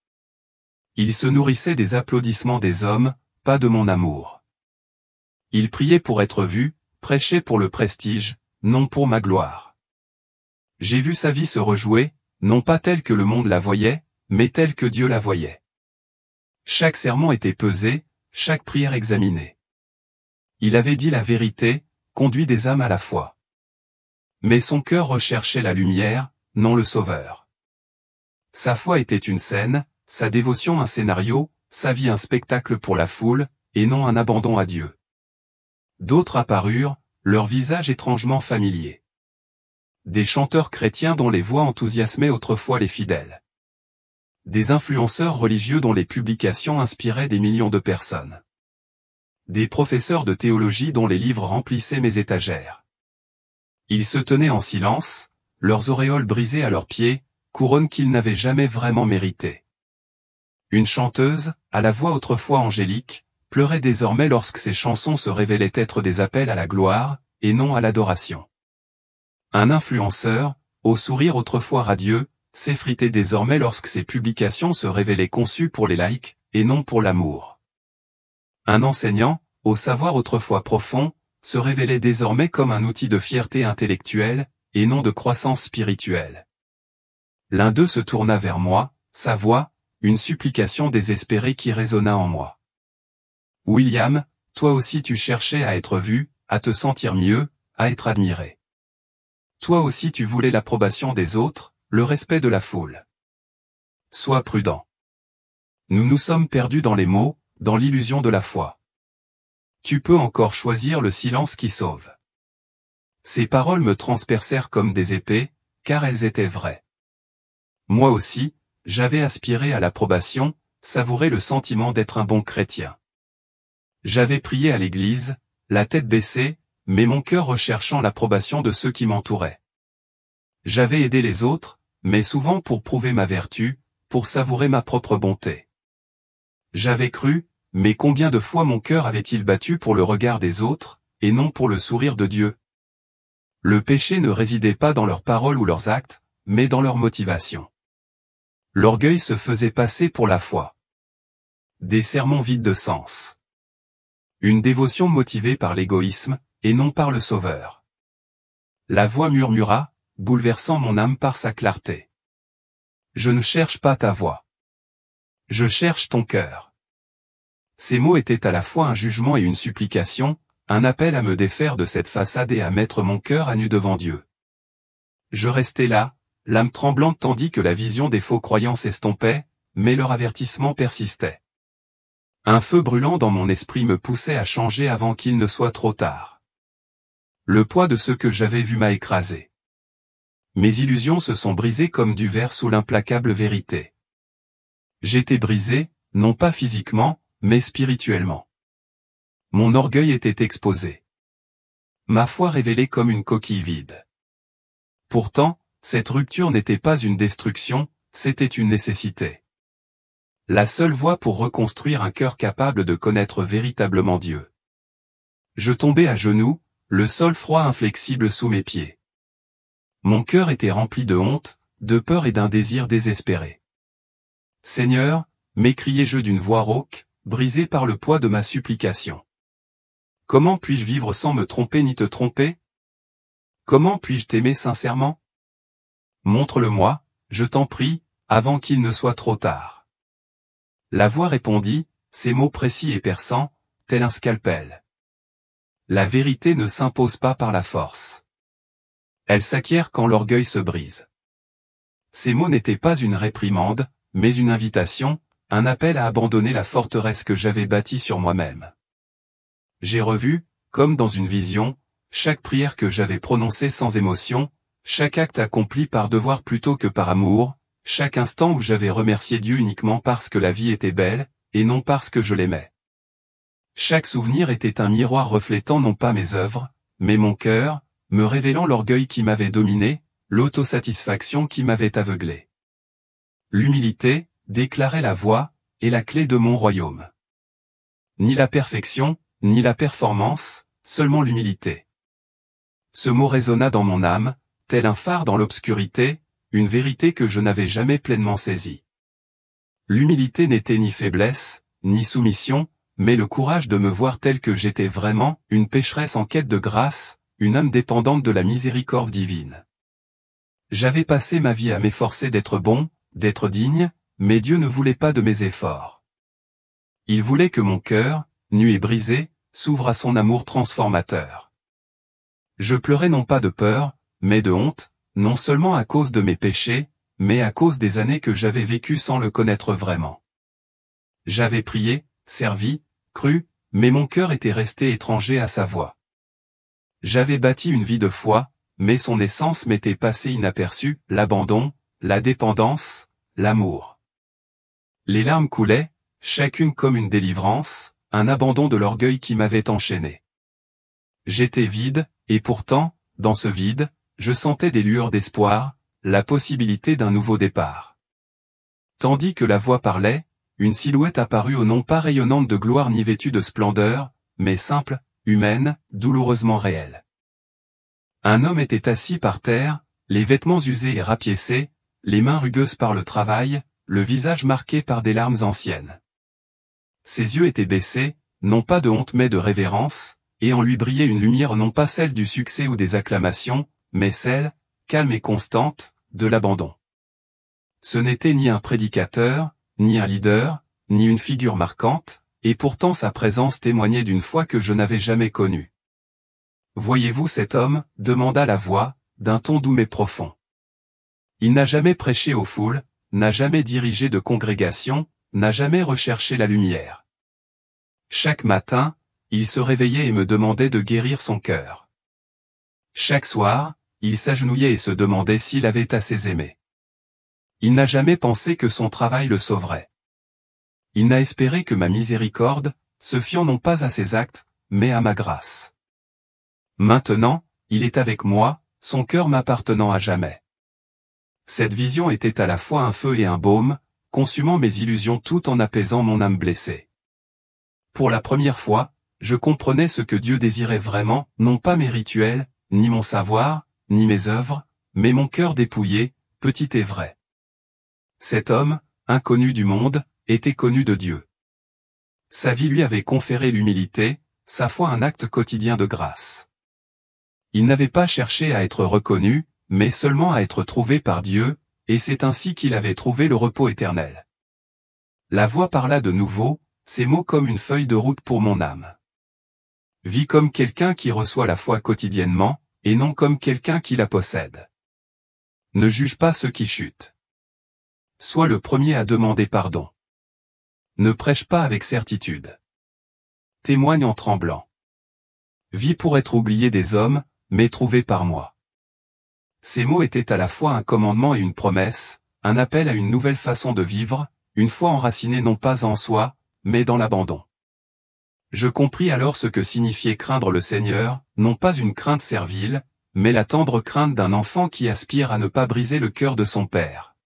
Il se nourrissait des applaudissements des hommes, pas de mon amour. Il priait pour être vu, prêchait pour le prestige, non pour ma gloire. J'ai vu sa vie se rejouer, non pas telle que le monde la voyait, mais telle que Dieu la voyait. Chaque sermon était pesé, chaque prière examinée. Il avait dit la vérité, conduit des âmes à la foi. Mais son cœur recherchait la lumière, non le Sauveur. Sa foi était une scène, sa dévotion un scénario, sa vie un spectacle pour la foule, et non un abandon à Dieu. D'autres apparurent, leurs visages étrangement familiers. Des chanteurs chrétiens dont les voix enthousiasmaient autrefois les fidèles. Des influenceurs religieux dont les publications inspiraient des millions de personnes. Des professeurs de théologie dont les livres remplissaient mes étagères. Ils se tenaient en silence, leurs auréoles brisées à leurs pieds, couronnes qu'ils n'avaient jamais vraiment méritées. Une chanteuse, à la voix autrefois angélique, pleurait désormais lorsque ses chansons se révélaient être des appels à la gloire, et non à l'adoration. Un influenceur, au sourire autrefois radieux, s'effritait désormais lorsque ses publications se révélaient conçues pour les likes, et non pour l'amour. Un enseignant, au savoir autrefois profond, se révélait désormais comme un outil de fierté intellectuelle, et non de croissance spirituelle. L'un d'eux se tourna vers moi, sa voix, une supplication désespérée qui résonna en moi. William, toi aussi tu cherchais à être vu, à te sentir mieux, à être admiré. Toi aussi tu voulais l'approbation des autres, le respect de la foule. Sois prudent. Nous nous sommes perdus dans les mots, dans l'illusion de la foi. Tu peux encore choisir le silence qui sauve. Ces paroles me transpercèrent comme des épées, car elles étaient vraies. Moi aussi, j'avais aspiré à l'approbation, savouré le sentiment d'être un bon chrétien. J'avais prié à l'église, la tête baissée, mais mon cœur recherchant l'approbation de ceux qui m'entouraient. J'avais aidé les autres, mais souvent pour prouver ma vertu, pour savourer ma propre bonté. J'avais cru, mais combien de fois mon cœur avait-il battu pour le regard des autres, et non pour le sourire de Dieu? Le péché ne résidait pas dans leurs paroles ou leurs actes, mais dans leur motivation. L'orgueil se faisait passer pour la foi. Des sermons vides de sens. Une dévotion motivée par l'égoïsme, et non par le Sauveur. La voix murmura, bouleversant mon âme par sa clarté. Je ne cherche pas ta voix. Je cherche ton cœur. Ces mots étaient à la fois un jugement et une supplication, un appel à me défaire de cette façade et à mettre mon cœur à nu devant Dieu. Je restais là, l'âme tremblante tandis que la vision des faux croyants s'estompait, mais leur avertissement persistait. Un feu brûlant dans mon esprit me poussait à changer avant qu'il ne soit trop tard. Le poids de ce que j'avais vu m'a écrasé. Mes illusions se sont brisées comme du verre sous l'implacable vérité. J'étais brisé, non pas physiquement, mais spirituellement. Mon orgueil était exposé. Ma foi révélée comme une coquille vide. Pourtant, cette rupture n'était pas une destruction, c'était une nécessité. La seule voie pour reconstruire un cœur capable de connaître véritablement Dieu. Je tombais à genoux, le sol froid inflexible sous mes pieds. Mon cœur était rempli de honte, de peur et d'un désir désespéré. Seigneur, m'écriai-je d'une voix rauque, brisée par le poids de ma supplication. Comment puis-je vivre sans me tromper ni te tromper? Comment puis-je t'aimer sincèrement? Montre-le-moi, je t'en prie, avant qu'il ne soit trop tard. La voix répondit, ces mots précis et perçants, tel un scalpel. La vérité ne s'impose pas par la force. Elle s'acquiert quand l'orgueil se brise. Ces mots n'étaient pas une réprimande, mais une invitation, un appel à abandonner la forteresse que j'avais bâtie sur moi-même. J'ai revu, comme dans une vision, chaque prière que j'avais prononcée sans émotion, chaque acte accompli par devoir plutôt que par amour, chaque instant où j'avais remercié Dieu uniquement parce que la vie était belle, et non parce que je l'aimais. Chaque souvenir était un miroir reflétant non pas mes œuvres, mais mon cœur, me révélant l'orgueil qui m'avait dominé, l'autosatisfaction qui m'avait aveuglé. L'humilité, déclarait la voix, est la clé de mon royaume. Ni la perfection, ni la performance, seulement l'humilité. Ce mot résonna dans mon âme, tel un phare dans l'obscurité, une vérité que je n'avais jamais pleinement saisie. L'humilité n'était ni faiblesse, ni soumission, mais le courage de me voir tel que j'étais vraiment, une pécheresse en quête de grâce, une âme dépendante de la miséricorde divine. J'avais passé ma vie à m'efforcer d'être bon, d'être digne, mais Dieu ne voulait pas de mes efforts. Il voulait que mon cœur, nu et brisé, s'ouvre à son amour transformateur. Je pleurais non pas de peur, mais de honte, non seulement à cause de mes péchés, mais à cause des années que j'avais vécues sans le connaître vraiment. J'avais prié, servi, cru, mais mon cœur était resté étranger à sa voix. J'avais bâti une vie de foi, mais son essence m'était passée inaperçue, l'abandon, la dépendance, l'amour. Les larmes coulaient, chacune comme une délivrance, un abandon de l'orgueil qui m'avait enchaîné. J'étais vide, et pourtant, dans ce vide, je sentais des lueurs d'espoir, la possibilité d'un nouveau départ. Tandis que la voix parlait, une silhouette apparut au non pas rayonnante de gloire ni vêtue de splendeur, mais simple, humaine, douloureusement réelle. Un homme était assis par terre, les vêtements usés et rapiécés, les mains rugueuses par le travail, le visage marqué par des larmes anciennes. Ses yeux étaient baissés, non pas de honte mais de révérence, et en lui brillait une lumière non pas celle du succès ou des acclamations, mais celle, calme et constante, de l'abandon. Ce n'était ni un prédicateur, ni un leader, ni une figure marquante, et pourtant sa présence témoignait d'une foi que je n'avais jamais connue. « Voyez-vous cet homme » demanda la voix, d'un ton doux mais profond. Il n'a jamais prêché aux foules, n'a jamais dirigé de congrégation, n'a jamais recherché la lumière. Chaque matin, il se réveillait et me demandait de guérir son cœur. Chaque soir, il s'agenouillait et se demandait s'il avait assez aimé. Il n'a jamais pensé que son travail le sauverait. Il n'a espéré que ma miséricorde, se fiant non pas à ses actes, mais à ma grâce. Maintenant, il est avec moi, son cœur m'appartenant à jamais. Cette vision était à la fois un feu et un baume, consumant mes illusions tout en apaisant mon âme blessée. Pour la première fois, je comprenais ce que Dieu désirait vraiment, non pas mes rituels, ni mon savoir, ni mes œuvres, mais mon cœur dépouillé, petit et vrai. Cet homme, inconnu du monde, était connu de Dieu. Sa vie lui avait conféré l'humilité, sa foi un acte quotidien de grâce. Il n'avait pas cherché à être reconnu, mais seulement à être trouvé par Dieu, et c'est ainsi qu'il avait trouvé le repos éternel. La voix parla de nouveau, ces mots comme une feuille de route pour mon âme. Vis comme quelqu'un qui reçoit la foi quotidiennement, et non comme quelqu'un qui la possède. Ne juge pas ceux qui chutent. Sois le premier à demander pardon. Ne prêche pas avec certitude. Témoigne en tremblant. Vis pour être oublié des hommes, mais trouvé par moi. Ces mots étaient à la fois un commandement et une promesse, un appel à une nouvelle façon de vivre, une foi enracinée non pas en soi, mais dans l'abandon. Je compris alors ce que signifiait craindre le Seigneur, non pas une crainte servile, mais la tendre crainte d'un enfant qui aspire à ne pas briser le cœur de son père.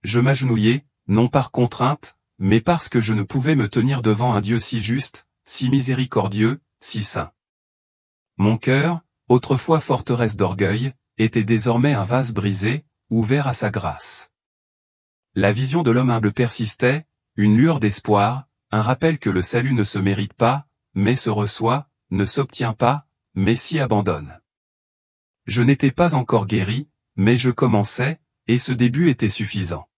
Je m'agenouillai, non par contrainte, mais parce que je ne pouvais me tenir devant un Dieu si juste, si miséricordieux, si saint. Mon cœur, autrefois forteresse d'orgueil, était désormais un vase brisé, ouvert à sa grâce. La vision de l'homme humble persistait, une lueur d'espoir, un rappel que le salut ne se mérite pas, mais se reçoit, ne s'obtient pas, mais s'y abandonne. Je n'étais pas encore guéri, mais je commençais, et ce début était suffisant.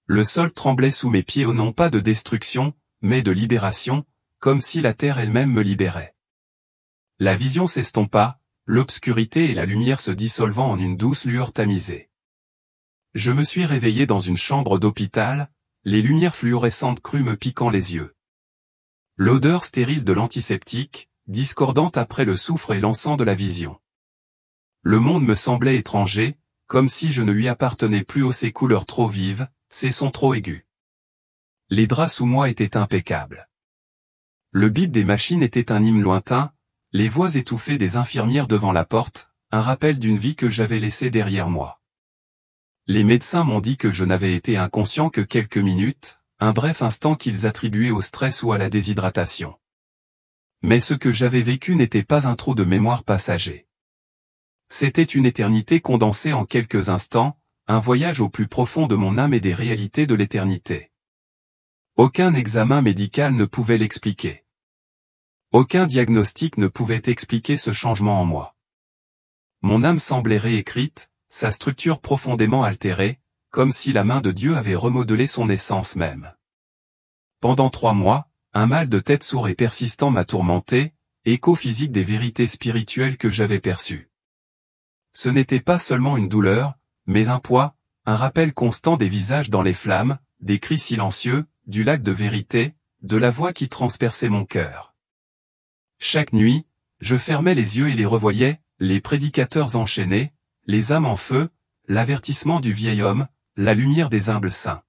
Le sol tremblait sous mes pieds non pas de destruction, mais de libération, comme si la terre elle-même me libérait. La vision s'estompa, l'obscurité et la lumière se dissolvant en une douce lueur tamisée. Je me suis réveillé dans une chambre d'hôpital, les lumières fluorescentes crues me piquant les yeux. L'odeur stérile de l'antiseptique, discordante après le soufre et l'encens de la vision. Le monde me semblait étranger, comme si je ne lui appartenais plus aux ses couleurs trop vives, ses sons trop aigus. Les draps sous moi étaient impeccables. Le bip des machines était un hymne lointain, les voix étouffées des infirmières devant la porte, un rappel d'une vie que j'avais laissée derrière moi. Les médecins m'ont dit que je n'avais été inconscient que quelques minutes, un bref instant qu'ils attribuaient au stress ou à la déshydratation. Mais ce que j'avais vécu n'était pas un trou de mémoire passager. C'était une éternité condensée en quelques instants, un voyage au plus profond de mon âme et des réalités de l'éternité. Aucun examen médical ne pouvait l'expliquer. Aucun diagnostic ne pouvait expliquer ce changement en moi. Mon âme semblait réécrite, sa structure profondément altérée, comme si la main de Dieu avait remodelé son essence même. Pendant 3 mois, un mal de tête sourd et persistant m'a tourmenté, écho physique des vérités spirituelles que j'avais perçues. Ce n'était pas seulement une douleur, mais un poids, un rappel constant des visages dans les flammes, des cris silencieux, du lac de vérité, de la voix qui transperçait mon cœur. Chaque nuit, je fermais les yeux et les revoyais, les prédicateurs enchaînés, les âmes en feu, l'avertissement du vieil homme, la lumière des humbles saints.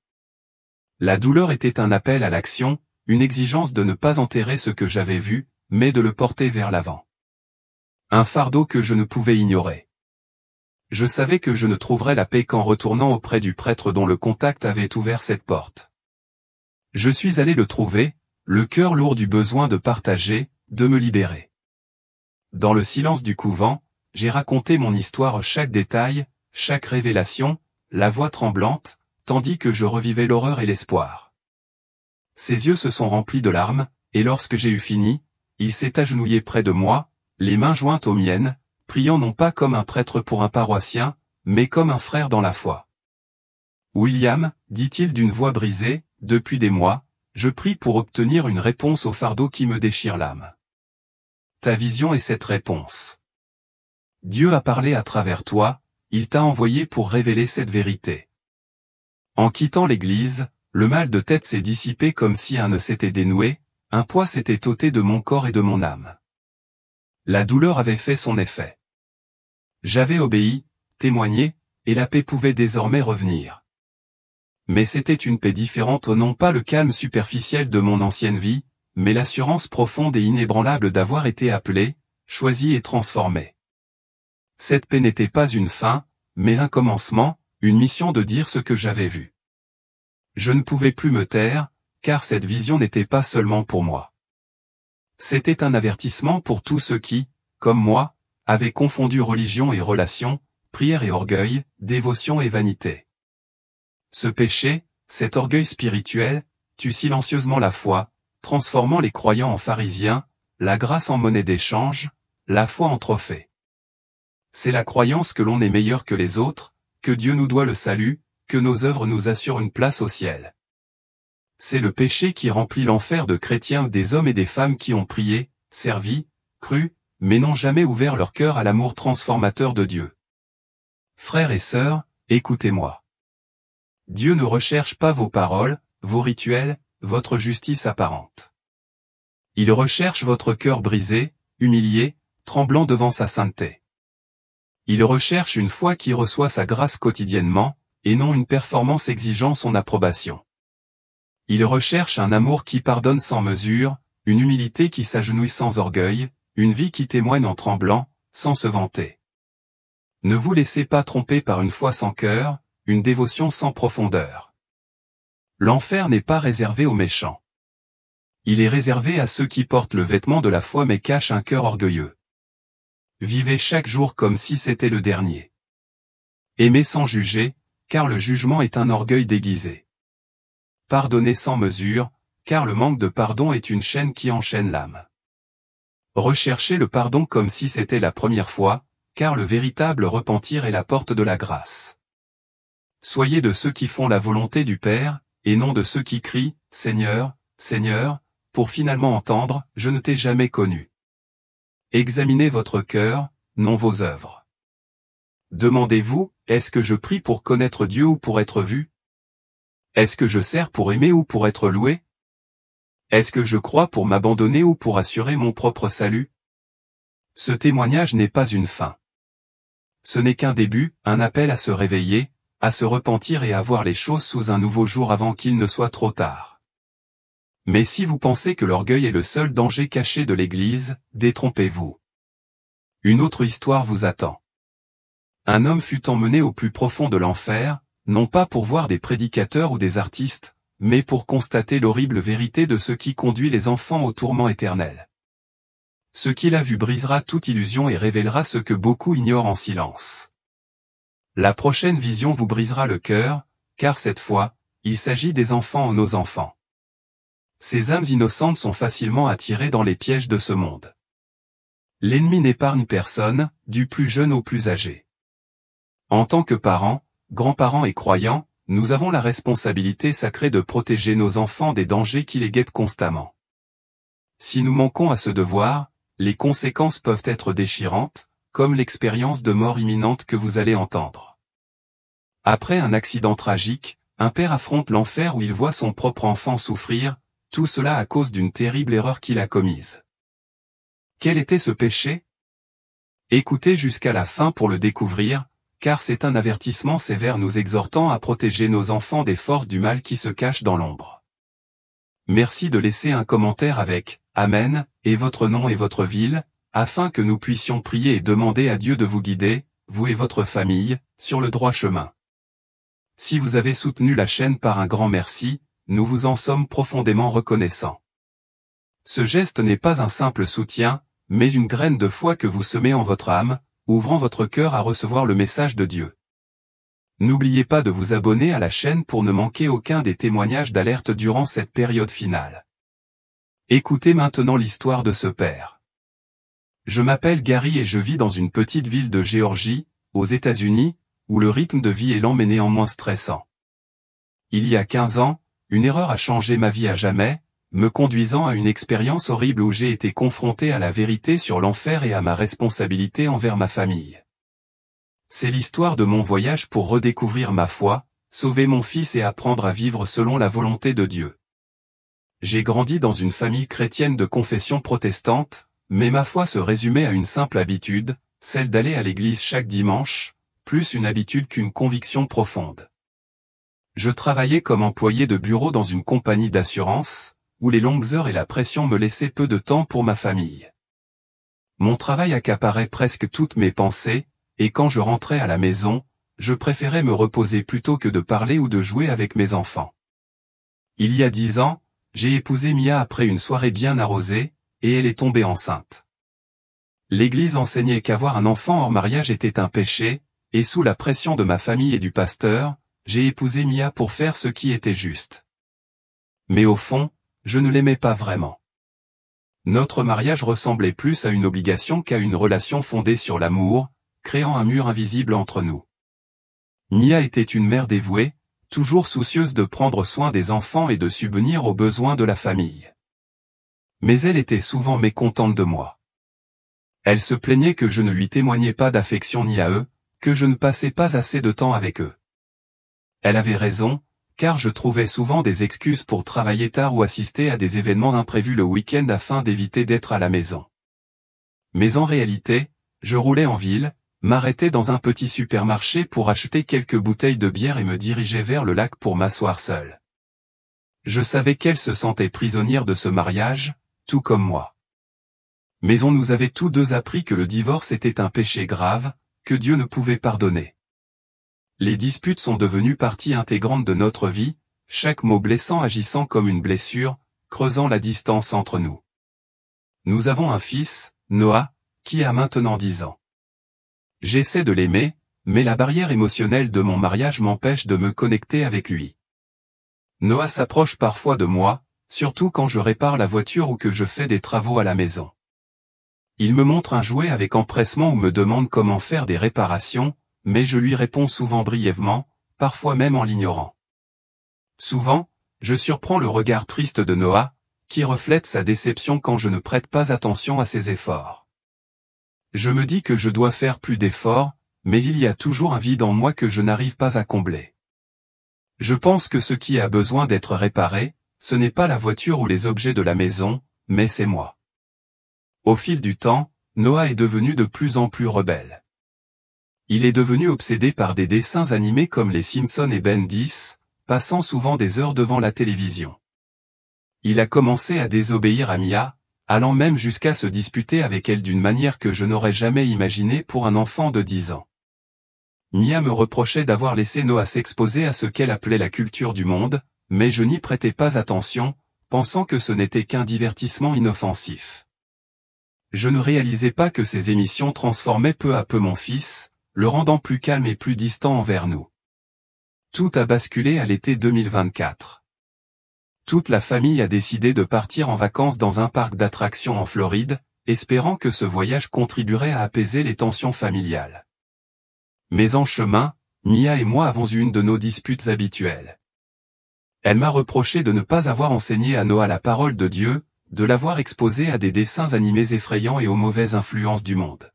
La douleur était un appel à l'action, une exigence de ne pas enterrer ce que j'avais vu, mais de le porter vers l'avant. Un fardeau que je ne pouvais ignorer. Je savais que je ne trouverais la paix qu'en retournant auprès du prêtre dont le contact avait ouvert cette porte. Je suis allé le trouver, le cœur lourd du besoin de partager, de me libérer. Dans le silence du couvent, j'ai raconté mon histoire, chaque détail, chaque révélation, la voix tremblante, tandis que je revivais l'horreur et l'espoir. Ses yeux se sont remplis de larmes, et lorsque j'ai eu fini, il s'est agenouillé près de moi, les mains jointes aux miennes, priant non pas comme un prêtre pour un paroissien, mais comme un frère dans la foi. William, dit-il d'une voix brisée, depuis des mois, je prie pour obtenir une réponse au fardeau qui me déchire l'âme. Ta vision est cette réponse. Dieu a parlé à travers toi, il t'a envoyé pour révéler cette vérité. En quittant l'église, le mal de tête s'est dissipé comme si un nœud s'était dénoué, un poids s'était ôté de mon corps et de mon âme. La douleur avait fait son effet. J'avais obéi, témoigné, et la paix pouvait désormais revenir. Mais c'était une paix différente, non pas le calme superficiel de mon ancienne vie, mais l'assurance profonde et inébranlable d'avoir été appelé, choisi et transformé. Cette paix n'était pas une fin, mais un commencement, une mission de dire ce que j'avais vu. Je ne pouvais plus me taire, car cette vision n'était pas seulement pour moi. C'était un avertissement pour tous ceux qui, comme moi, avaient confondu religion et relation, prière et orgueil, dévotion et vanité. Ce péché, cet orgueil spirituel, tue silencieusement la foi, transformant les croyants en pharisiens, la grâce en monnaie d'échange, la foi en trophée. C'est la croyance que l'on est meilleur que les autres, que Dieu nous doit le salut, que nos œuvres nous assurent une place au ciel. C'est le péché qui remplit l'enfer de chrétiens, des hommes et des femmes qui ont prié, servi, cru, mais n'ont jamais ouvert leur cœur à l'amour transformateur de Dieu. Frères et sœurs, écoutez-moi. Dieu ne recherche pas vos paroles, vos rituels, votre justice apparente. Il recherche votre cœur brisé, humilié, tremblant devant sa sainteté. Il recherche une foi qui reçoit sa grâce quotidiennement, et non une performance exigeant son approbation. Il recherche un amour qui pardonne sans mesure, une humilité qui s'agenouille sans orgueil, une vie qui témoigne en tremblant, sans se vanter. Ne vous laissez pas tromper par une foi sans cœur, une dévotion sans profondeur. L'enfer n'est pas réservé aux méchants. Il est réservé à ceux qui portent le vêtement de la foi mais cachent un cœur orgueilleux. Vivez chaque jour comme si c'était le dernier. Aimez sans juger, car le jugement est un orgueil déguisé. Pardonnez sans mesure, car le manque de pardon est une chaîne qui enchaîne l'âme. Recherchez le pardon comme si c'était la première fois, car le véritable repentir est la porte de la grâce. Soyez de ceux qui font la volonté du Père, et non de ceux qui crient « Seigneur, Seigneur », pour finalement entendre « Je ne t'ai jamais connu ». Examinez votre cœur, non vos œuvres. Demandez-vous, est-ce que je prie pour connaître Dieu ou pour être vu? Est-ce que je sers pour aimer ou pour être loué? Est-ce que je crois pour m'abandonner ou pour assurer mon propre salut? Ce témoignage n'est pas une fin. Ce n'est qu'un début, un appel à se réveiller, à se repentir et à voir les choses sous un nouveau jour avant qu'il ne soit trop tard. Mais si vous pensez que l'orgueil est le seul danger caché de l'Église, détrompez-vous. Une autre histoire vous attend. Un homme fut emmené au plus profond de l'enfer, non pas pour voir des prédicateurs ou des artistes, mais pour constater l'horrible vérité de ce qui conduit les enfants au tourment éternel. Ce qu'il a vu brisera toute illusion et révélera ce que beaucoup ignorent en silence. La prochaine vision vous brisera le cœur, car cette fois, il s'agit des enfants en nos enfants. Ces âmes innocentes sont facilement attirées dans les pièges de ce monde. L'ennemi n'épargne personne, du plus jeune au plus âgé. En tant que parents, grands-parents et croyants, nous avons la responsabilité sacrée de protéger nos enfants des dangers qui les guettent constamment. Si nous manquons à ce devoir, les conséquences peuvent être déchirantes, comme l'expérience de mort imminente que vous allez entendre. Après un accident tragique, un père affronte l'enfer où il voit son propre enfant souffrir, tout cela à cause d'une terrible erreur qu'il a commise. Quel était ce péché? Écoutez jusqu'à la fin pour le découvrir, car c'est un avertissement sévère nous exhortant à protéger nos enfants des forces du mal qui se cachent dans l'ombre. Merci de laisser un commentaire avec « Amen » et votre nom et votre ville, afin que nous puissions prier et demander à Dieu de vous guider, vous et votre famille, sur le droit chemin. Si vous avez soutenu la chaîne par un grand merci, nous vous en sommes profondément reconnaissants. Ce geste n'est pas un simple soutien, mais une graine de foi que vous semez en votre âme, ouvrant votre cœur à recevoir le message de Dieu. N'oubliez pas de vous abonner à la chaîne pour ne manquer aucun des témoignages d'alerte durant cette période finale. Écoutez maintenant l'histoire de ce père. Je m'appelle Gary et je vis dans une petite ville de Géorgie, aux États-Unis, où le rythme de vie est lent mais néanmoins stressant. Il y a 15 ans, une erreur a changé ma vie à jamais, me conduisant à une expérience horrible où j'ai été confronté à la vérité sur l'enfer et à ma responsabilité envers ma famille. C'est l'histoire de mon voyage pour redécouvrir ma foi, sauver mon fils et apprendre à vivre selon la volonté de Dieu. J'ai grandi dans une famille chrétienne de confession protestante, mais ma foi se résumait à une simple habitude, celle d'aller à l'église chaque dimanche, plus une habitude qu'une conviction profonde. Je travaillais comme employé de bureau dans une compagnie d'assurance, où les longues heures et la pression me laissaient peu de temps pour ma famille. Mon travail accaparait presque toutes mes pensées, et quand je rentrais à la maison, je préférais me reposer plutôt que de parler ou de jouer avec mes enfants. Il y a 10 ans, j'ai épousé Mia après une soirée bien arrosée, et elle est tombée enceinte. L'Église enseignait qu'avoir un enfant hors mariage était un péché, et sous la pression de ma famille et du pasteur, j'ai épousé Mia pour faire ce qui était juste. Mais au fond, je ne l'aimais pas vraiment. Notre mariage ressemblait plus à une obligation qu'à une relation fondée sur l'amour, créant un mur invisible entre nous. Mia était une mère dévouée, toujours soucieuse de prendre soin des enfants et de subvenir aux besoins de la famille. Mais elle était souvent mécontente de moi. Elle se plaignait que je ne lui témoignais pas d'affection ni à eux, que je ne passais pas assez de temps avec eux. Elle avait raison, car je trouvais souvent des excuses pour travailler tard ou assister à des événements imprévus le week-end afin d'éviter d'être à la maison. Mais en réalité, je roulais en ville, m'arrêtais dans un petit supermarché pour acheter quelques bouteilles de bière et me dirigeais vers le lac pour m'asseoir seul. Je savais qu'elle se sentait prisonnière de ce mariage, tout comme moi. Mais on nous avait tous deux appris que le divorce était un péché grave, que Dieu ne pouvait pardonner. Les disputes sont devenues partie intégrante de notre vie, chaque mot blessant agissant comme une blessure, creusant la distance entre nous. Nous avons un fils, Noah, qui a maintenant 10 ans. J'essaie de l'aimer, mais la barrière émotionnelle de mon mariage m'empêche de me connecter avec lui. Noah s'approche parfois de moi, surtout quand je répare la voiture ou que je fais des travaux à la maison. Il me montre un jouet avec empressement ou me demande comment faire des réparations, mais je lui réponds souvent brièvement, parfois même en l'ignorant. Souvent, je surprends le regard triste de Noah, qui reflète sa déception quand je ne prête pas attention à ses efforts. Je me dis que je dois faire plus d'efforts, mais il y a toujours un vide en moi que je n'arrive pas à combler. Je pense que ce qui a besoin d'être réparé, ce n'est pas la voiture ou les objets de la maison, mais c'est moi. Au fil du temps, Noah est devenu de plus en plus rebelle. Il est devenu obsédé par des dessins animés comme les Simpsons et Ben 10, passant souvent des heures devant la télévision. Il a commencé à désobéir à Mia, allant même jusqu'à se disputer avec elle d'une manière que je n'aurais jamais imaginée pour un enfant de 10 ans. Mia me reprochait d'avoir laissé Noah s'exposer à ce qu'elle appelait la culture du monde, mais je n'y prêtais pas attention, pensant que ce n'était qu'un divertissement inoffensif. Je ne réalisais pas que ces émissions transformaient peu à peu mon fils, le rendant plus calme et plus distant envers nous. Tout a basculé à l'été 2024. Toute la famille a décidé de partir en vacances dans un parc d'attractions en Floride, espérant que ce voyage contribuerait à apaiser les tensions familiales. Mais en chemin, Mia et moi avons eu une de nos disputes habituelles. Elle m'a reproché de ne pas avoir enseigné à Noah la parole de Dieu, de l'avoir exposé à des dessins animés effrayants et aux mauvaises influences du monde.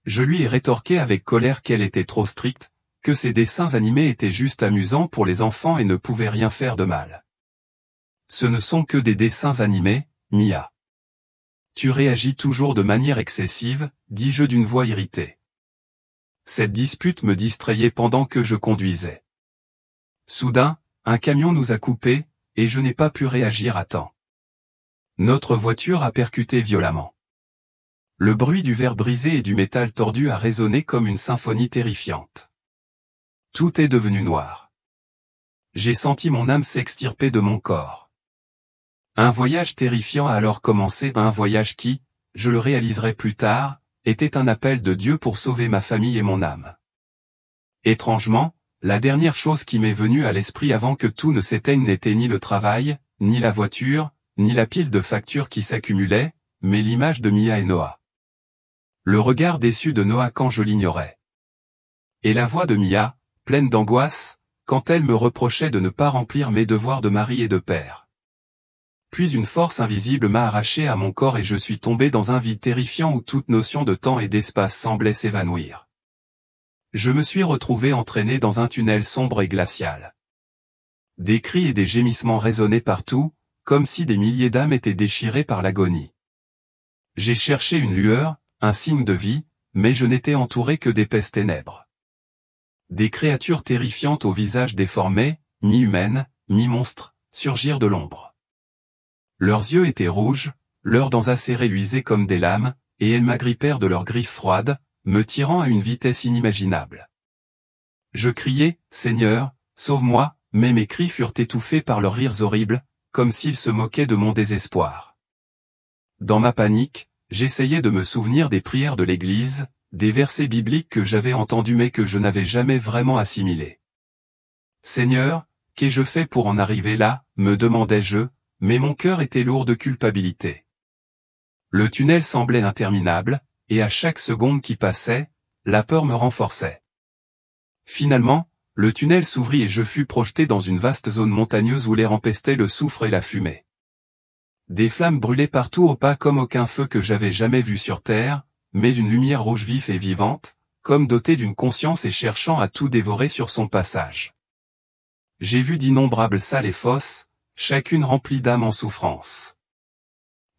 Je lui ai rétorqué avec colère qu'elle était trop stricte, que ces dessins animés étaient juste amusants pour les enfants et ne pouvaient rien faire de mal. Ce ne sont que des dessins animés, Mia. Tu réagis toujours de manière excessive, dis-je d'une voix irritée. Cette dispute me distrayait pendant que je conduisais. Soudain, un camion nous a coupés, et je n'ai pas pu réagir à temps. Notre voiture a percuté violemment. Le bruit du verre brisé et du métal tordu a résonné comme une symphonie terrifiante. Tout est devenu noir. J'ai senti mon âme s'extirper de mon corps. Un voyage terrifiant a alors commencé, un voyage qui, je le réaliserai plus tard, était un appel de Dieu pour sauver ma famille et mon âme. Étrangement, la dernière chose qui m'est venue à l'esprit avant que tout ne s'éteigne n'était ni le travail, ni la voiture, ni la pile de factures qui s'accumulait, mais l'image de Mia et Noah. Le regard déçu de Noah quand je l'ignorais. Et la voix de Mia, pleine d'angoisse, quand elle me reprochait de ne pas remplir mes devoirs de mari et de père. Puis une force invisible m'a arraché à mon corps et je suis tombé dans un vide terrifiant où toute notion de temps et d'espace semblait s'évanouir. Je me suis retrouvé entraîné dans un tunnel sombre et glacial. Des cris et des gémissements résonnaient partout, comme si des milliers d'âmes étaient déchirées par l'agonie. J'ai cherché une lueur, un signe de vie, mais je n'étais entouré que d'épaisses ténèbres. Des créatures terrifiantes au visage déformé, mi-humaines, mi-monstres, surgirent de l'ombre. Leurs yeux étaient rouges, leurs dents acérées luisaient comme des lames, et elles m'agrippèrent de leurs griffes froides, me tirant à une vitesse inimaginable. Je criai, « Seigneur, sauve-moi », mais mes cris furent étouffés par leurs rires horribles, comme s'ils se moquaient de mon désespoir. Dans ma panique, j'essayais de me souvenir des prières de l'Église, des versets bibliques que j'avais entendus mais que je n'avais jamais vraiment assimilés. « Seigneur, qu'ai-je fait pour en arriver là ?» me demandais-je, mais mon cœur était lourd de culpabilité. Le tunnel semblait interminable, et à chaque seconde qui passait, la peur me renforçait. Finalement, le tunnel s'ouvrit et je fus projeté dans une vaste zone montagneuse où l'air empestait le soufre et la fumée. Des flammes brûlaient partout au pas comme aucun feu que j'avais jamais vu sur Terre, mais une lumière rouge vif et vivante, comme dotée d'une conscience et cherchant à tout dévorer sur son passage. J'ai vu d'innombrables salles et fosses, chacune remplie d'âmes en souffrance.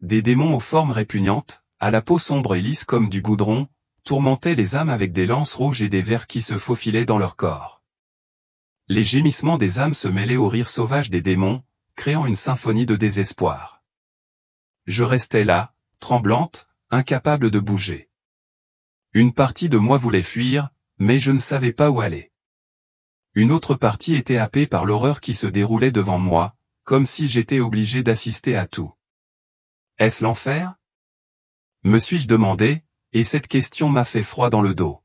Des démons aux formes répugnantes, à la peau sombre et lisse comme du goudron, tourmentaient les âmes avec des lances rouges et des vers qui se faufilaient dans leur corps. Les gémissements des âmes se mêlaient aux rires sauvages des démons, créant une symphonie de désespoir. Je restais là, tremblante, incapable de bouger. Une partie de moi voulait fuir, mais je ne savais pas où aller. Une autre partie était happée par l'horreur qui se déroulait devant moi, comme si j'étais obligé d'assister à tout. Est-ce l'enfer? Me suis-je demandé, et cette question m'a fait froid dans le dos.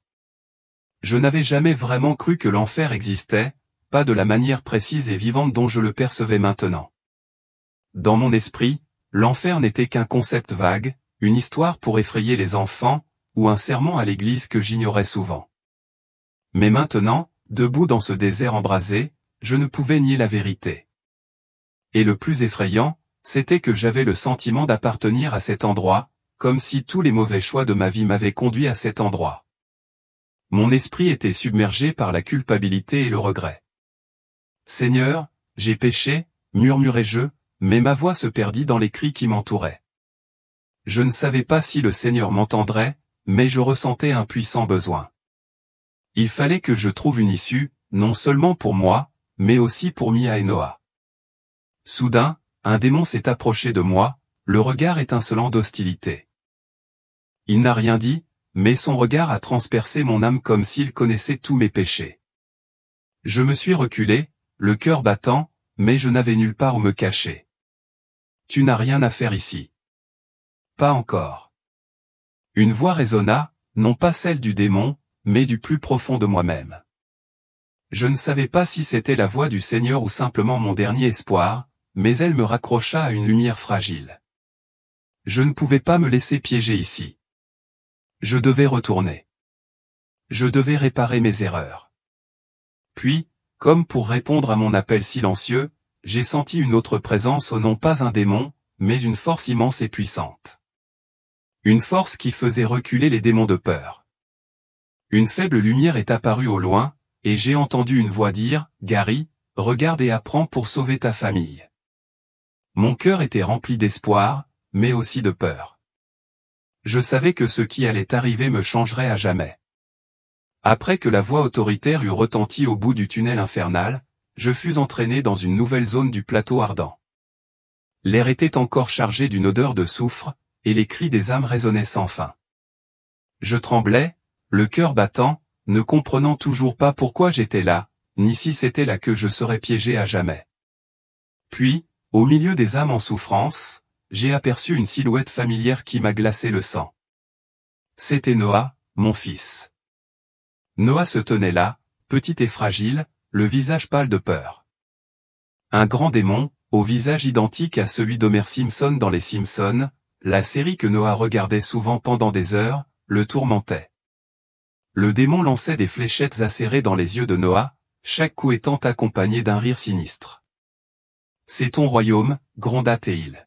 Je n'avais jamais vraiment cru que l'enfer existait, pas de la manière précise et vivante dont je le percevais maintenant. Dans mon esprit, l'enfer n'était qu'un concept vague, une histoire pour effrayer les enfants, ou un sermon à l'église que j'ignorais souvent. Mais maintenant, debout dans ce désert embrasé, je ne pouvais nier la vérité. Et le plus effrayant, c'était que j'avais le sentiment d'appartenir à cet endroit, comme si tous les mauvais choix de ma vie m'avaient conduit à cet endroit. Mon esprit était submergé par la culpabilité et le regret. Seigneur, j'ai péché, murmurai-je, mais ma voix se perdit dans les cris qui m'entouraient. Je ne savais pas si le Seigneur m'entendrait, mais je ressentais un puissant besoin. Il fallait que je trouve une issue, non seulement pour moi, mais aussi pour Mia et Noah. Soudain, un démon s'est approché de moi, le regard étincelant d'hostilité. Il n'a rien dit, mais son regard a transpercé mon âme comme s'il connaissait tous mes péchés. Je me suis reculé, le cœur battant, mais je n'avais nulle part où me cacher. Tu n'as rien à faire ici. Pas encore. Une voix résonna, non pas celle du démon, mais du plus profond de moi-même. Je ne savais pas si c'était la voix du Seigneur ou simplement mon dernier espoir, mais elle me raccrocha à une lumière fragile. Je ne pouvais pas me laisser piéger ici. Je devais retourner. Je devais réparer mes erreurs. Puis, comme pour répondre à mon appel silencieux, j'ai senti une autre présence, non pas un démon, mais une force immense et puissante. Une force qui faisait reculer les démons de peur. Une faible lumière est apparue au loin, et j'ai entendu une voix dire, « Gary, regarde et apprends pour sauver ta famille. » Mon cœur était rempli d'espoir, mais aussi de peur. Je savais que ce qui allait arriver me changerait à jamais. Après que la voix autoritaire eut retenti au bout du tunnel infernal, je fus entraîné dans une nouvelle zone du plateau ardent. L'air était encore chargé d'une odeur de soufre, et les cris des âmes résonnaient sans fin. Je tremblais, le cœur battant, ne comprenant toujours pas pourquoi j'étais là, ni si c'était là que je serais piégé à jamais. Puis, au milieu des âmes en souffrance, j'ai aperçu une silhouette familière qui m'a glacé le sang. C'était Noah, mon fils. Noah se tenait là, petit et fragile, le visage pâle de peur. Un grand démon, au visage identique à celui d'Homer Simpson dans Les Simpsons, la série que Noah regardait souvent pendant des heures, le tourmentait. Le démon lançait des fléchettes acérées dans les yeux de Noah, chaque coup étant accompagné d'un rire sinistre. « C'est ton royaume, gronda Théil.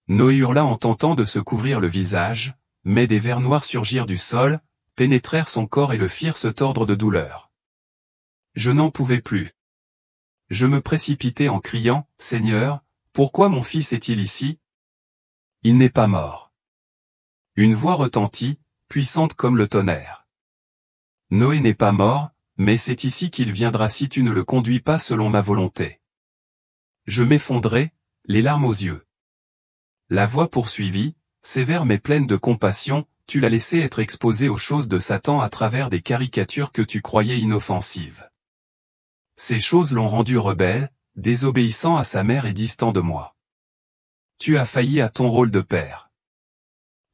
Noé hurla en tentant de se couvrir le visage, mais des vers noirs surgirent du sol, pénétrèrent son corps et le firent se tordre de douleur. Je n'en pouvais plus. Je me précipitai en criant, « Seigneur, pourquoi mon fils est-il ici? Il n'est pas mort. » Une voix retentit, puissante comme le tonnerre. Noé n'est pas mort, mais c'est ici qu'il viendra si tu ne le conduis pas selon ma volonté. Je m'effondrai, les larmes aux yeux. La voix poursuivit, sévère mais pleine de compassion, tu l'as laissé être exposé aux choses de Satan à travers des caricatures que tu croyais inoffensives. Ces choses l'ont rendu rebelle, désobéissant à sa mère et distant de moi. Tu as failli à ton rôle de père.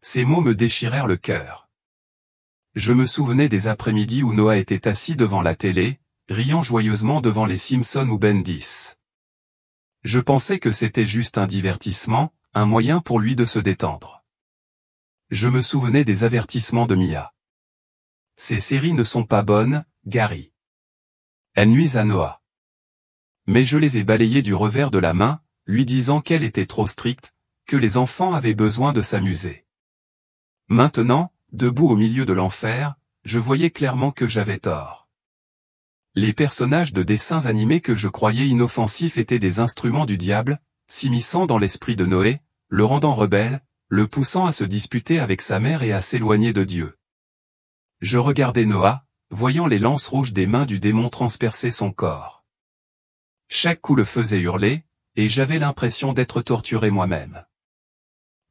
Ces mots me déchirèrent le cœur. Je me souvenais des après-midi où Noah était assis devant la télé, riant joyeusement devant les Simpsons ou Ben 10. Je pensais que c'était juste un divertissement, un moyen pour lui de se détendre. Je me souvenais des avertissements de Mia. Ces séries ne sont pas bonnes, Gary. Elles nuisent à Noah. Mais je les ai balayées du revers de la main, lui disant qu'elle était trop stricte, que les enfants avaient besoin de s'amuser. Maintenant, debout au milieu de l'enfer, je voyais clairement que j'avais tort. Les personnages de dessins animés que je croyais inoffensifs étaient des instruments du diable, s'immisçant dans l'esprit de Noé, le rendant rebelle, le poussant à se disputer avec sa mère et à s'éloigner de Dieu. Je regardais Noah, voyant les lances rouges des mains du démon transpercer son corps. Chaque coup le faisait hurler, et j'avais l'impression d'être torturé moi-même.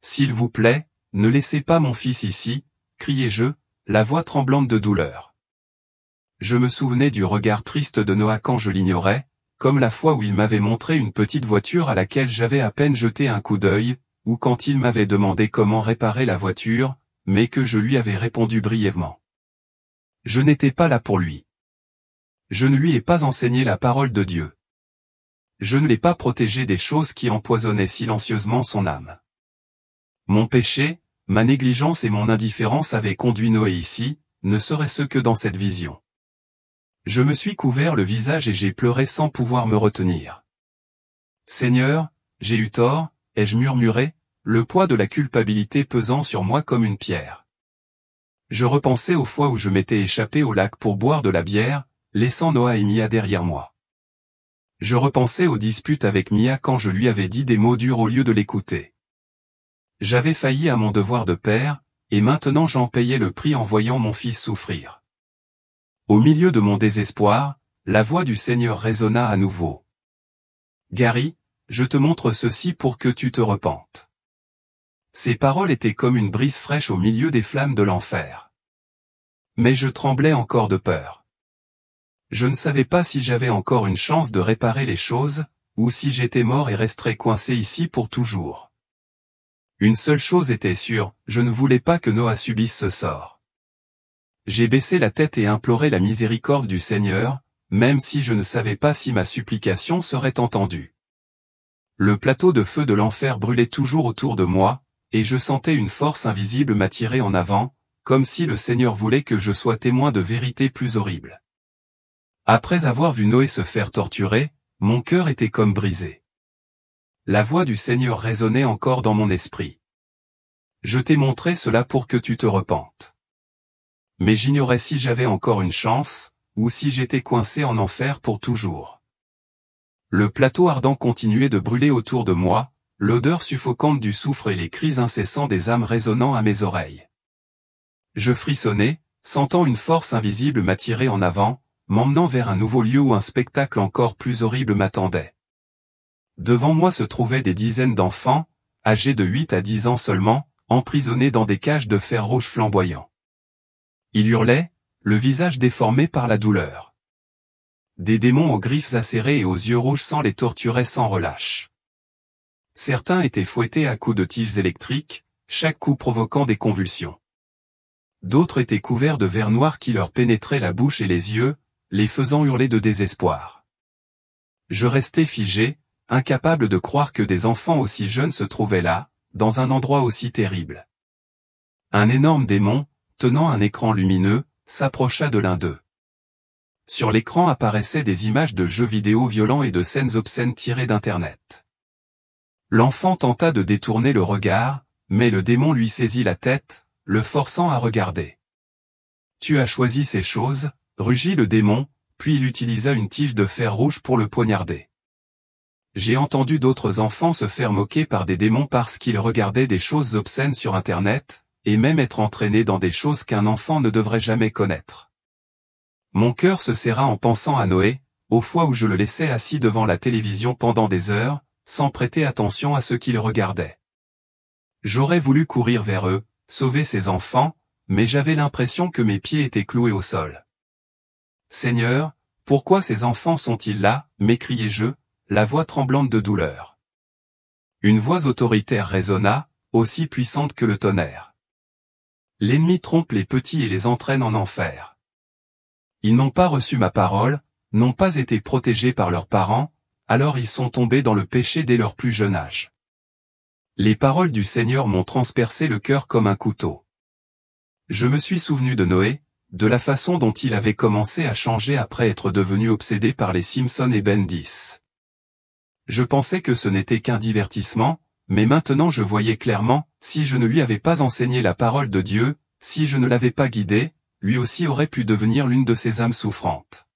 S'il vous plaît, ne laissez pas mon fils ici, criai-je, la voix tremblante de douleur. Je me souvenais du regard triste de Noah quand je l'ignorais, comme la fois où il m'avait montré une petite voiture à laquelle j'avais à peine jeté un coup d'œil, ou quand il m'avait demandé comment réparer la voiture, mais que je lui avais répondu brièvement. Je n'étais pas là pour lui. Je ne lui ai pas enseigné la parole de Dieu. Je ne l'ai pas protégé des choses qui empoisonnaient silencieusement son âme. Mon péché, ma négligence et mon indifférence avaient conduit Noé ici, ne serait-ce que dans cette vision. Je me suis couvert le visage et j'ai pleuré sans pouvoir me retenir. Seigneur, j'ai eu tort, ai-je murmuré, le poids de la culpabilité pesant sur moi comme une pierre. Je repensais aux fois où je m'étais échappé au lac pour boire de la bière, laissant Noah et Mia derrière moi. Je repensais aux disputes avec Mia quand je lui avais dit des mots durs au lieu de l'écouter. J'avais failli à mon devoir de père, et maintenant j'en payais le prix en voyant mon fils souffrir. Au milieu de mon désespoir, la voix du Seigneur résonna à nouveau. « Gary, je te montre ceci pour que tu te repentes. » Ces paroles étaient comme une brise fraîche au milieu des flammes de l'enfer. Mais je tremblais encore de peur. Je ne savais pas si j'avais encore une chance de réparer les choses, ou si j'étais mort et resterais coincé ici pour toujours. Une seule chose était sûre, je ne voulais pas que Noah subisse ce sort. J'ai baissé la tête et imploré la miséricorde du Seigneur, même si je ne savais pas si ma supplication serait entendue. Le plateau de feu de l'enfer brûlait toujours autour de moi, et je sentais une force invisible m'attirer en avant, comme si le Seigneur voulait que je sois témoin de vérités plus horribles. Après avoir vu Noé se faire torturer, mon cœur était comme brisé. La voix du Seigneur résonnait encore dans mon esprit. Je t'ai montré cela pour que tu te repentes. Mais j'ignorais si j'avais encore une chance, ou si j'étais coincé en enfer pour toujours. Le plateau ardent continuait de brûler autour de moi, l'odeur suffocante du soufre et les cris incessants des âmes résonnant à mes oreilles. Je frissonnais, sentant une force invisible m'attirer en avant, m'emmenant vers un nouveau lieu où un spectacle encore plus horrible m'attendait. Devant moi se trouvaient des dizaines d'enfants, âgés de 8 à 10 ans seulement, emprisonnés dans des cages de fer rouge flamboyant. Ils hurlaient, le visage déformé par la douleur. Des démons aux griffes acérées et aux yeux rouges sang les torturaient sans relâche. Certains étaient fouettés à coups de tiges électriques, chaque coup provoquant des convulsions. D'autres étaient couverts de verre noir qui leur pénétrait la bouche et les yeux, les faisant hurler de désespoir. Je restais figé, incapable de croire que des enfants aussi jeunes se trouvaient là, dans un endroit aussi terrible. Un énorme démon, tenant un écran lumineux, s'approcha de l'un d'eux. Sur l'écran apparaissaient des images de jeux vidéo violents et de scènes obscènes tirées d'Internet. L'enfant tenta de détourner le regard, mais le démon lui saisit la tête, le forçant à regarder. « Tu as choisi ces choses », rugit le démon, puis il utilisa une tige de fer rouge pour le poignarder. J'ai entendu d'autres enfants se faire moquer par des démons parce qu'ils regardaient des choses obscènes sur Internet, et même être entraînés dans des choses qu'un enfant ne devrait jamais connaître. Mon cœur se serra en pensant à Noé, aux fois où je le laissais assis devant la télévision pendant des heures, sans prêter attention à ce qu'il regardait. J'aurais voulu courir vers eux, sauver ces enfants, mais j'avais l'impression que mes pieds étaient cloués au sol. « Seigneur, pourquoi ces enfants sont-ils là ?» m'écriai-je, la voix tremblante de douleur. Une voix autoritaire résonna, aussi puissante que le tonnerre. « L'ennemi trompe les petits et les entraîne en enfer. Ils n'ont pas reçu ma parole, n'ont pas été protégés par leurs parents, alors ils sont tombés dans le péché dès leur plus jeune âge. » Les paroles du Seigneur m'ont transpercé le cœur comme un couteau. Je me suis souvenu de Noé, de la façon dont il avait commencé à changer après être devenu obsédé par les Simpsons et Ben 10. Je pensais que ce n'était qu'un divertissement, mais maintenant je voyais clairement, si je ne lui avais pas enseigné la parole de Dieu, si je ne l'avais pas guidé, lui aussi aurait pu devenir l'une de ces âmes souffrantes.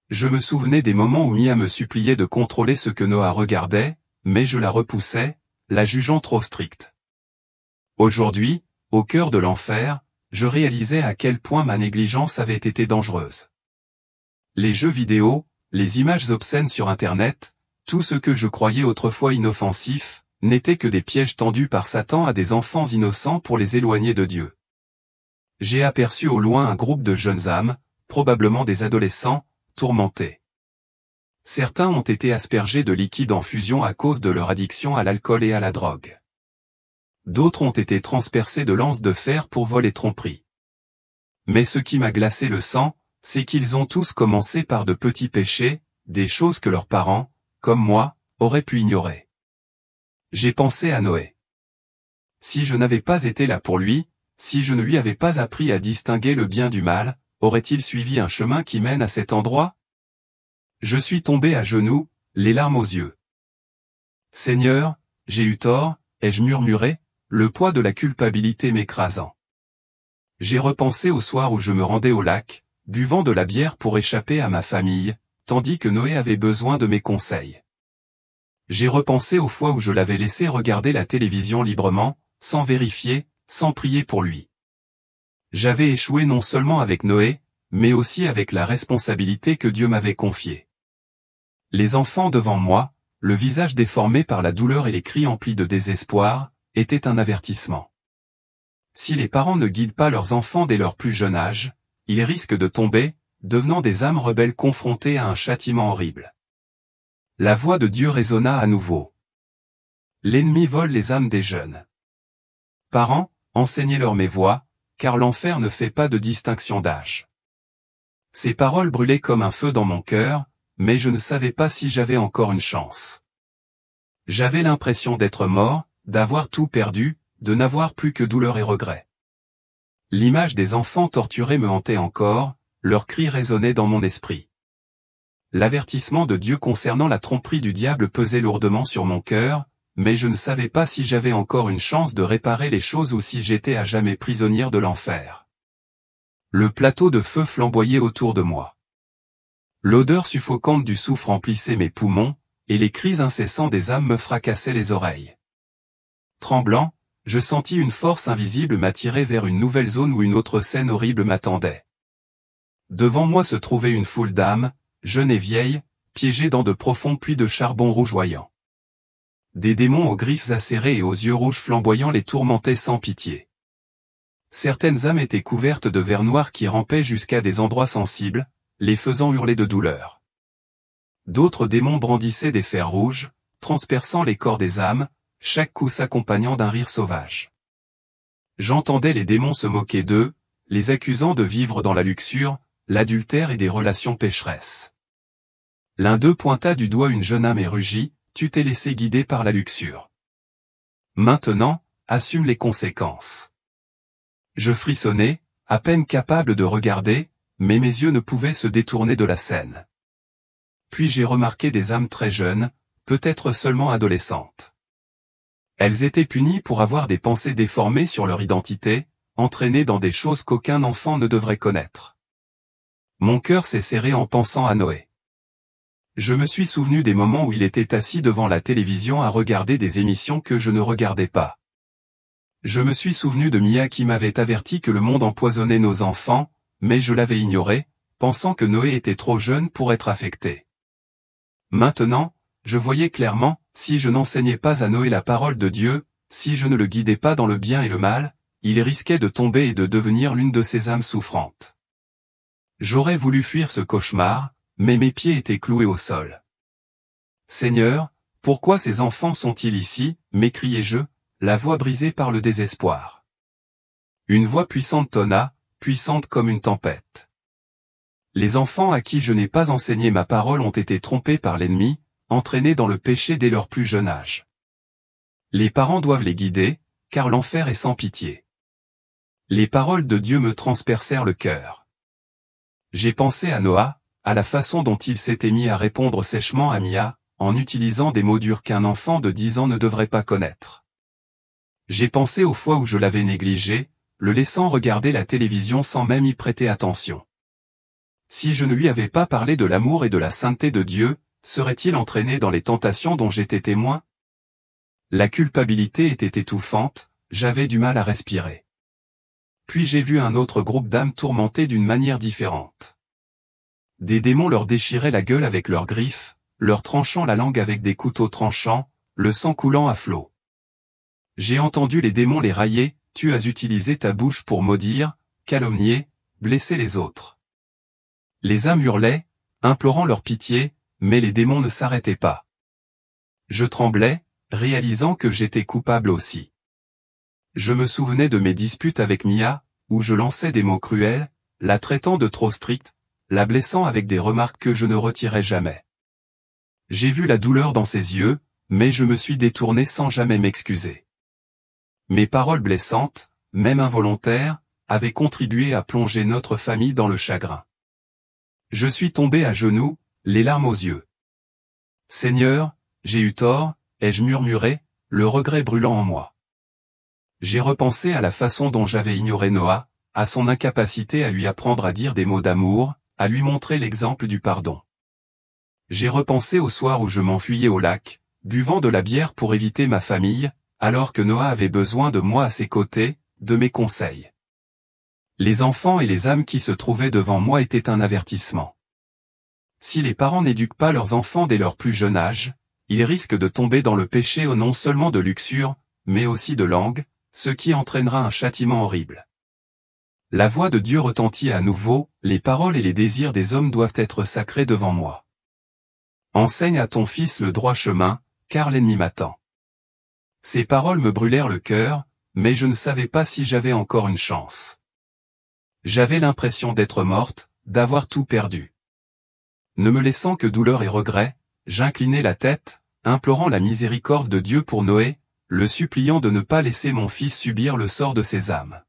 Je me souvenais des moments où Mia me suppliait de contrôler ce que Noah regardait, mais je la repoussais, la jugeant trop stricte. Aujourd'hui, au cœur de l'enfer, je réalisais à quel point ma négligence avait été dangereuse. Les jeux vidéo, les images obscènes sur Internet, tout ce que je croyais autrefois inoffensif, n'étaient que des pièges tendus par Satan à des enfants innocents pour les éloigner de Dieu. J'ai aperçu au loin un groupe de jeunes âmes, probablement des adolescents, tourmentés. Certains ont été aspergés de liquide en fusion à cause de leur addiction à l'alcool et à la drogue. D'autres ont été transpercés de lances de fer pour vol et tromperie. Mais ce qui m'a glacé le sang, c'est qu'ils ont tous commencé par de petits péchés, des choses que leurs parents, comme moi, auraient pu ignorer. J'ai pensé à Noé. Si je n'avais pas été là pour lui, si je ne lui avais pas appris à distinguer le bien du mal, aurait-il suivi un chemin qui mène à cet endroit? Je suis tombé à genoux, les larmes aux yeux. Seigneur, j'ai eu tort, ai-je murmuré, le poids de la culpabilité m'écrasant. J'ai repensé au soir où je me rendais au lac, buvant de la bière pour échapper à ma famille, tandis que Noé avait besoin de mes conseils. J'ai repensé aux fois où je l'avais laissé regarder la télévision librement, sans vérifier, sans prier pour lui. J'avais échoué non seulement avec Noé, mais aussi avec la responsabilité que Dieu m'avait confiée. Les enfants devant moi, le visage déformé par la douleur et les cris emplis de désespoir, étaient un avertissement. Si les parents ne guident pas leurs enfants dès leur plus jeune âge, ils risquent de tomber, devenant des âmes rebelles confrontées à un châtiment horrible. La voix de Dieu résonna à nouveau. L'ennemi vole les âmes des jeunes. Parents, enseignez-leur mes voies, car l'enfer ne fait pas de distinction d'âge. Ces paroles brûlaient comme un feu dans mon cœur, mais je ne savais pas si j'avais encore une chance. J'avais l'impression d'être mort, d'avoir tout perdu, de n'avoir plus que douleur et regret. L'image des enfants torturés me hantait encore, leurs cris résonnaient dans mon esprit. L'avertissement de Dieu concernant la tromperie du diable pesait lourdement sur mon cœur, mais je ne savais pas si j'avais encore une chance de réparer les choses ou si j'étais à jamais prisonnière de l'enfer. Le plateau de feu flamboyait autour de moi. L'odeur suffocante du soufre emplissait mes poumons, et les cris incessants des âmes me fracassaient les oreilles. Tremblant, je sentis une force invisible m'attirer vers une nouvelle zone où une autre scène horrible m'attendait. Devant moi se trouvait une foule d'âmes, jeunes et vieilles, piégées dans de profonds puits de charbon rougeoyant. Des démons aux griffes acérées et aux yeux rouges flamboyants les tourmentaient sans pitié. Certaines âmes étaient couvertes de vers noirs qui rampaient jusqu'à des endroits sensibles, les faisant hurler de douleur. D'autres démons brandissaient des fers rouges, transperçant les corps des âmes, chaque coup s'accompagnant d'un rire sauvage. J'entendais les démons se moquer d'eux, les accusant de vivre dans la luxure, l'adultère et des relations pécheresses. L'un d'eux pointa du doigt une jeune âme et rugit, « Tu t'es laissé guider par la luxure. Maintenant, assume les conséquences. » Je frissonnais, à peine capable de regarder, mais mes yeux ne pouvaient se détourner de la scène. Puis j'ai remarqué des âmes très jeunes, peut-être seulement adolescentes. Elles étaient punies pour avoir des pensées déformées sur leur identité, entraînées dans des choses qu'aucun enfant ne devrait connaître. Mon cœur s'est serré en pensant à Noé. Je me suis souvenu des moments où il était assis devant la télévision à regarder des émissions que je ne regardais pas. Je me suis souvenu de Mia qui m'avait averti que le monde empoisonnait nos enfants, mais je l'avais ignoré, pensant que Noé était trop jeune pour être affecté. Maintenant, je voyais clairement, si je n'enseignais pas à Noé la parole de Dieu, si je ne le guidais pas dans le bien et le mal, il risquait de tomber et de devenir l'une de ces âmes souffrantes. J'aurais voulu fuir ce cauchemar, mais mes pieds étaient cloués au sol. Seigneur, pourquoi ces enfants sont-ils ici, m'écriai-je, la voix brisée par le désespoir. Une voix puissante tonna, puissante comme une tempête. Les enfants à qui je n'ai pas enseigné ma parole ont été trompés par l'ennemi, entraînés dans le péché dès leur plus jeune âge. Les parents doivent les guider, car l'enfer est sans pitié. Les paroles de Dieu me transpercèrent le cœur. J'ai pensé à Noah, à la façon dont il s'était mis à répondre sèchement à Mia, en utilisant des mots durs qu'un enfant de 10 ans ne devrait pas connaître. J'ai pensé aux fois où je l'avais négligé, le laissant regarder la télévision sans même y prêter attention. Si je ne lui avais pas parlé de l'amour et de la sainteté de Dieu, serait-il entraîné dans les tentations dont j'étais témoin? La culpabilité était étouffante, j'avais du mal à respirer. Puis j'ai vu un autre groupe d'âmes tourmentées d'une manière différente. Des démons leur déchiraient la gueule avec leurs griffes, leur tranchant la langue avec des couteaux tranchants, le sang coulant à flots. J'ai entendu les démons les railler, tu as utilisé ta bouche pour maudire, calomnier, blesser les autres. Les âmes hurlaient, implorant leur pitié, mais les démons ne s'arrêtaient pas. Je tremblais, réalisant que j'étais coupable aussi. Je me souvenais de mes disputes avec Mia, où je lançais des mots cruels, la traitant de trop stricte, la blessant avec des remarques que je ne retirais jamais. J'ai vu la douleur dans ses yeux, mais je me suis détourné sans jamais m'excuser. Mes paroles blessantes, même involontaires, avaient contribué à plonger notre famille dans le chagrin. Je suis tombé à genoux, les larmes aux yeux. « Seigneur, j'ai eu tort », ai-je murmuré, le regret brûlant en moi. J'ai repensé à la façon dont j'avais ignoré Noah, à son incapacité à lui apprendre à dire des mots d'amour, à lui montrer l'exemple du pardon. J'ai repensé au soir où je m'enfuyais au lac, buvant de la bière pour éviter ma famille, alors que Noah avait besoin de moi à ses côtés, de mes conseils. Les enfants et les âmes qui se trouvaient devant moi étaient un avertissement. Si les parents n'éduquent pas leurs enfants dès leur plus jeune âge, ils risquent de tomber dans le péché non seulement de luxure, mais aussi de langue, ce qui entraînera un châtiment horrible. La voix de Dieu retentit à nouveau, les paroles et les désirs des hommes doivent être sacrés devant moi. Enseigne à ton fils le droit chemin, car l'ennemi m'attend. Ces paroles me brûlèrent le cœur, mais je ne savais pas si j'avais encore une chance. J'avais l'impression d'être morte, d'avoir tout perdu. Ne me laissant que douleur et regret, j'inclinai la tête, implorant la miséricorde de Dieu pour Noé, le suppliant de ne pas laisser mon fils subir le sort de ses âmes.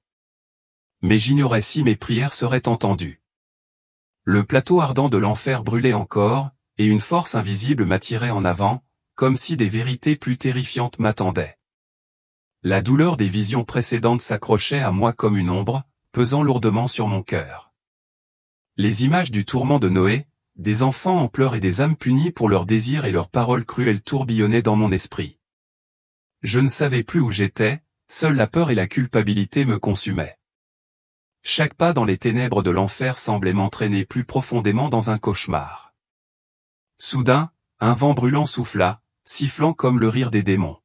Mais j'ignorais si mes prières seraient entendues. Le plateau ardent de l'enfer brûlait encore, et une force invisible m'attirait en avant, comme si des vérités plus terrifiantes m'attendaient. La douleur des visions précédentes s'accrochait à moi comme une ombre, pesant lourdement sur mon cœur. Les images du tourment de Noé, des enfants en pleurs et des âmes punies pour leurs désirs et leurs paroles cruelles tourbillonnaient dans mon esprit. Je ne savais plus où j'étais, seule la peur et la culpabilité me consumaient. Chaque pas dans les ténèbres de l'enfer semblait m'entraîner plus profondément dans un cauchemar. Soudain, un vent brûlant souffla, sifflant comme le rire des démons.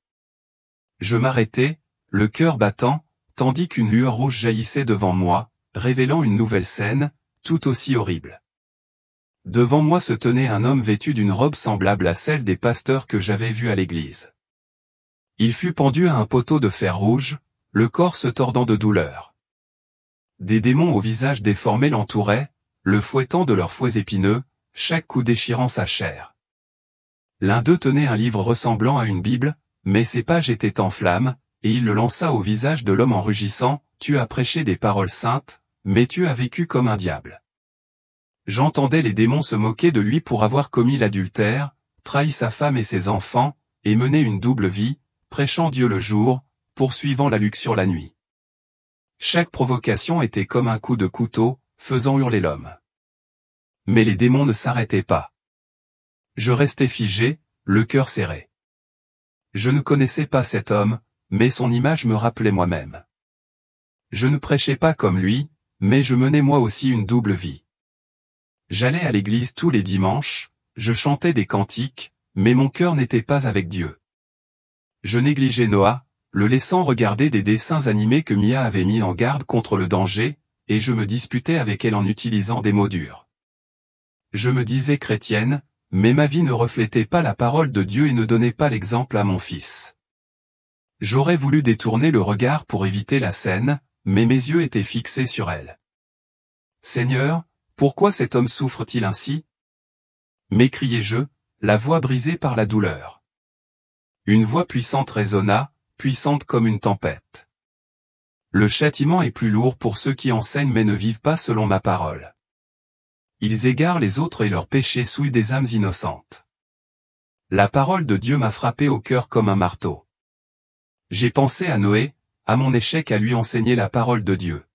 Je m'arrêtai, le cœur battant, tandis qu'une lueur rouge jaillissait devant moi, révélant une nouvelle scène, tout aussi horrible. Devant moi se tenait un homme vêtu d'une robe semblable à celle des pasteurs que j'avais vus à l'église. Il fut pendu à un poteau de fer rouge, le corps se tordant de douleur. Des démons au visage déformé l'entouraient, le fouettant de leurs fouets épineux, chaque coup déchirant sa chair. L'un d'eux tenait un livre ressemblant à une Bible, mais ses pages étaient en flammes, et il le lança au visage de l'homme en rugissant, « Tu as prêché des paroles saintes, mais tu as vécu comme un diable. » J'entendais les démons se moquer de lui pour avoir commis l'adultère, trahi sa femme et ses enfants, et mené une double vie, prêchant Dieu le jour, poursuivant la luxure la nuit. Chaque provocation était comme un coup de couteau, faisant hurler l'homme. Mais les démons ne s'arrêtaient pas. Je restais figé, le cœur serré. Je ne connaissais pas cet homme, mais son image me rappelait moi-même. Je ne prêchais pas comme lui, mais je menais moi aussi une double vie. J'allais à l'église tous les dimanches, je chantais des cantiques, mais mon cœur n'était pas avec Dieu. Je négligeais Noah, le laissant regarder des dessins animés que Mia avait mis en garde contre le danger, et je me disputais avec elle en utilisant des mots durs. Je me disais chrétienne, mais ma vie ne reflétait pas la parole de Dieu et ne donnait pas l'exemple à mon fils. J'aurais voulu détourner le regard pour éviter la scène, mais mes yeux étaient fixés sur elle. « Seigneur, pourquoi cet homme souffre-t-il ainsi ?» m'écriai-je, la voix brisée par la douleur. Une voix puissante résonna, puissante comme une tempête. « Le châtiment est plus lourd pour ceux qui enseignent mais ne vivent pas selon ma parole. Ils égarent les autres et leurs péchés souillent des âmes innocentes. » La parole de Dieu m'a frappé au cœur comme un marteau. J'ai pensé à Noé, à mon échec à lui enseigner la parole de Dieu.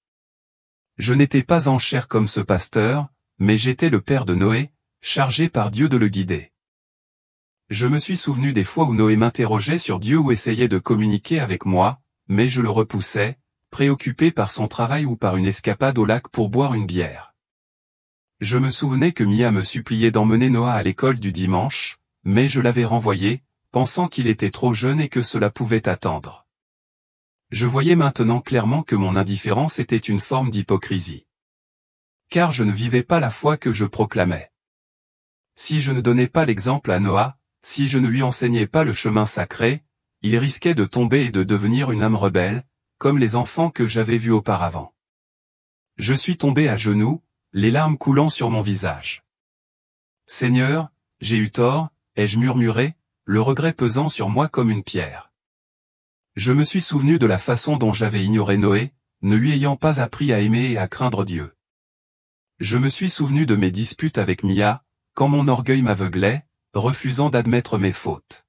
Je n'étais pas en chair comme ce pasteur, mais j'étais le père de Noé, chargé par Dieu de le guider. Je me suis souvenu des fois où Noé m'interrogeait sur Dieu ou essayait de communiquer avec moi, mais je le repoussais, préoccupé par son travail ou par une escapade au lac pour boire une bière. Je me souvenais que Mia me suppliait d'emmener Noah à l'école du dimanche, mais je l'avais renvoyé, pensant qu'il était trop jeune et que cela pouvait attendre. Je voyais maintenant clairement que mon indifférence était une forme d'hypocrisie. Car je ne vivais pas la foi que je proclamais. Si je ne donnais pas l'exemple à Noah, si je ne lui enseignais pas le chemin sacré, il risquait de tomber et de devenir une âme rebelle, comme les enfants que j'avais vus auparavant. Je suis tombé à genoux, les larmes coulant sur mon visage. Seigneur, j'ai eu tort, ai-je murmuré, le regret pesant sur moi comme une pierre. Je me suis souvenu de la façon dont j'avais ignoré Noé, ne lui ayant pas appris à aimer et à craindre Dieu. Je me suis souvenu de mes disputes avec Mia, quand mon orgueil m'aveuglait, refusant d'admettre mes fautes.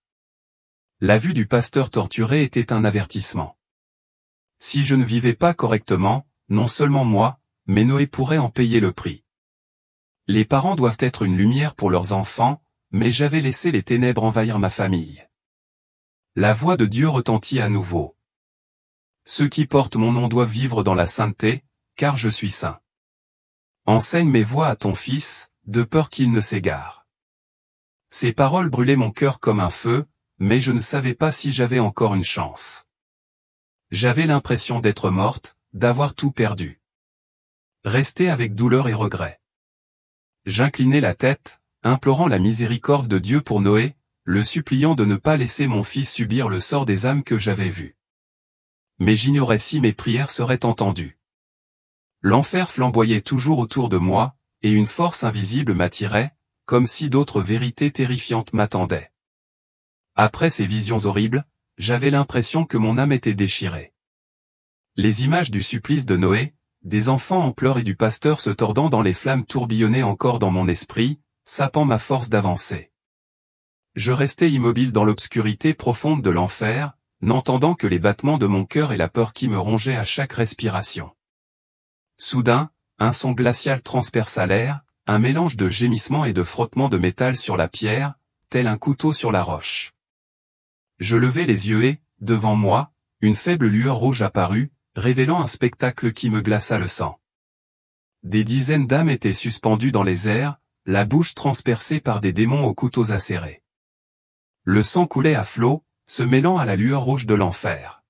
La vue du pasteur torturé était un avertissement. Si je ne vivais pas correctement, non seulement moi, mais Noé pourrait en payer le prix. Les parents doivent être une lumière pour leurs enfants, mais j'avais laissé les ténèbres envahir ma famille. La voix de Dieu retentit à nouveau. Ceux qui portent mon nom doivent vivre dans la sainteté, car je suis saint. Enseigne mes voies à ton fils, de peur qu'il ne s'égare. Ces paroles brûlaient mon cœur comme un feu, mais je ne savais pas si j'avais encore une chance. J'avais l'impression d'être morte, d'avoir tout perdu. Resté avec douleur et regret. J'inclinai la tête, implorant la miséricorde de Dieu pour Noé, le suppliant de ne pas laisser mon fils subir le sort des âmes que j'avais vues. Mais j'ignorais si mes prières seraient entendues. L'enfer flamboyait toujours autour de moi, et une force invisible m'attirait, comme si d'autres vérités terrifiantes m'attendaient. Après ces visions horribles, j'avais l'impression que mon âme était déchirée. Les images du supplice de Noé, des enfants en pleurs et du pasteur se tordant dans les flammes tourbillonnaient encore dans mon esprit, sapant ma force d'avancer. Je restais immobile dans l'obscurité profonde de l'enfer, n'entendant que les battements de mon cœur et la peur qui me rongeait à chaque respiration. Soudain, un son glacial transperça l'air, un mélange de gémissements et de frottements de métal sur la pierre, tel un couteau sur la roche. Je levai les yeux et, devant moi, une faible lueur rouge apparut, révélant un spectacle qui me glaça le sang. Des dizaines d'âmes étaient suspendues dans les airs, la bouche transpercée par des démons aux couteaux acérés. Le sang coulait à flots, se mêlant à la lueur rouge de l'enfer.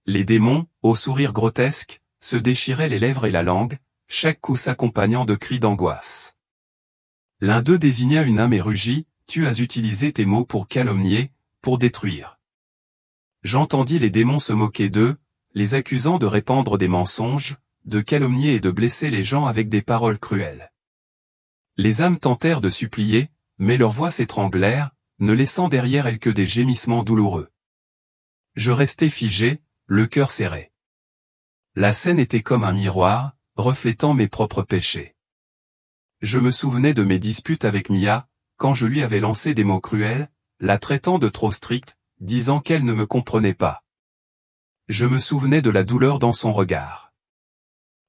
Les démons, au sourire grotesque, se déchiraient les lèvres et la langue, chaque coup s'accompagnant de cris d'angoisse. L'un d'eux désigna une âme et rugit, « Tu as utilisé tes mots pour calomnier, pour détruire. » J'entendis les démons se moquer d'eux, les accusant de répandre des mensonges, de calomnier et de blesser les gens avec des paroles cruelles. Les âmes tentèrent de supplier, mais leurs voix s'étranglèrent, ne laissant derrière elles que des gémissements douloureux. Je restai figé, le cœur serré. La scène était comme un miroir, reflétant mes propres péchés. Je me souvenais de mes disputes avec Mia, quand je lui avais lancé des mots cruels, la traitant de trop stricte, disant qu'elle ne me comprenait pas. Je me souvenais de la douleur dans son regard.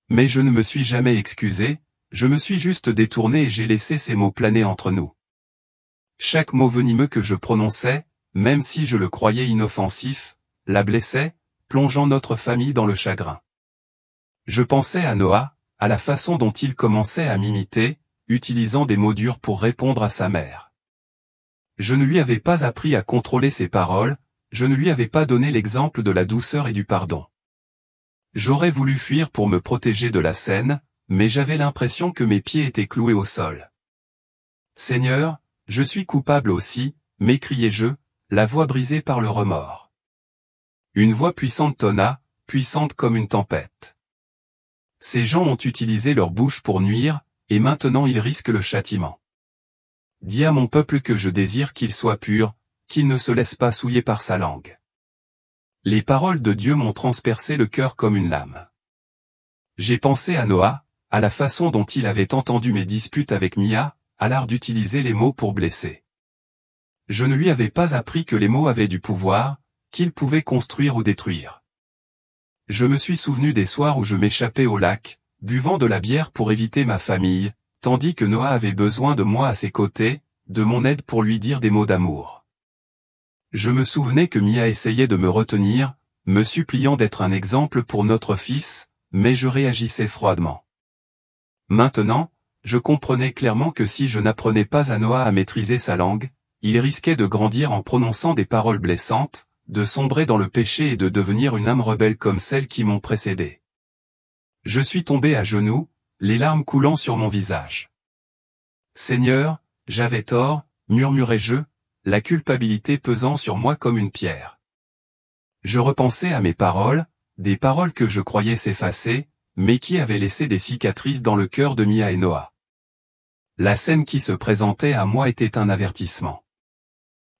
Mais je ne me suis jamais excusé, je me suis juste détourné et j'ai laissé ces mots planer entre nous. Chaque mot venimeux que je prononçais, même si je le croyais inoffensif, la blessait, plongeant notre famille dans le chagrin. Je pensais à Noah, à la façon dont il commençait à m'imiter, utilisant des mots durs pour répondre à sa mère. Je ne lui avais pas appris à contrôler ses paroles, je ne lui avais pas donné l'exemple de la douceur et du pardon. J'aurais voulu fuir pour me protéger de la scène, mais j'avais l'impression que mes pieds étaient cloués au sol. Seigneur, je suis coupable aussi, m'écriai-je, la voix brisée par le remords. Une voix puissante tonna, puissante comme une tempête. Ces gens ont utilisé leur bouche pour nuire, et maintenant ils risquent le châtiment. Dis à mon peuple que je désire qu'il soit pur, qu'il ne se laisse pas souiller par sa langue. Les paroles de Dieu m'ont transpercé le cœur comme une lame. J'ai pensé à Noah, à la façon dont il avait entendu mes disputes avec Mia, à l'art d'utiliser les mots pour blesser. Je ne lui avais pas appris que les mots avaient du pouvoir, qu'ils pouvaient construire ou détruire. Je me suis souvenu des soirs où je m'échappais au lac, buvant de la bière pour éviter ma famille, tandis que Noah avait besoin de moi à ses côtés, de mon aide pour lui dire des mots d'amour. Je me souvenais que Mia essayait de me retenir, me suppliant d'être un exemple pour notre fils, mais je réagissais froidement. Maintenant, je comprenais clairement que si je n'apprenais pas à Noah à maîtriser sa langue, il risquait de grandir en prononçant des paroles blessantes, de sombrer dans le péché et de devenir une âme rebelle comme celles qui m'ont précédé. Je suis tombé à genoux, les larmes coulant sur mon visage. Seigneur, j'avais tort, murmurai-je, la culpabilité pesant sur moi comme une pierre. Je repensais à mes paroles, des paroles que je croyais s'effacer, mais qui avaient laissé des cicatrices dans le cœur de Mia et Noah. La scène qui se présentait à moi était un avertissement.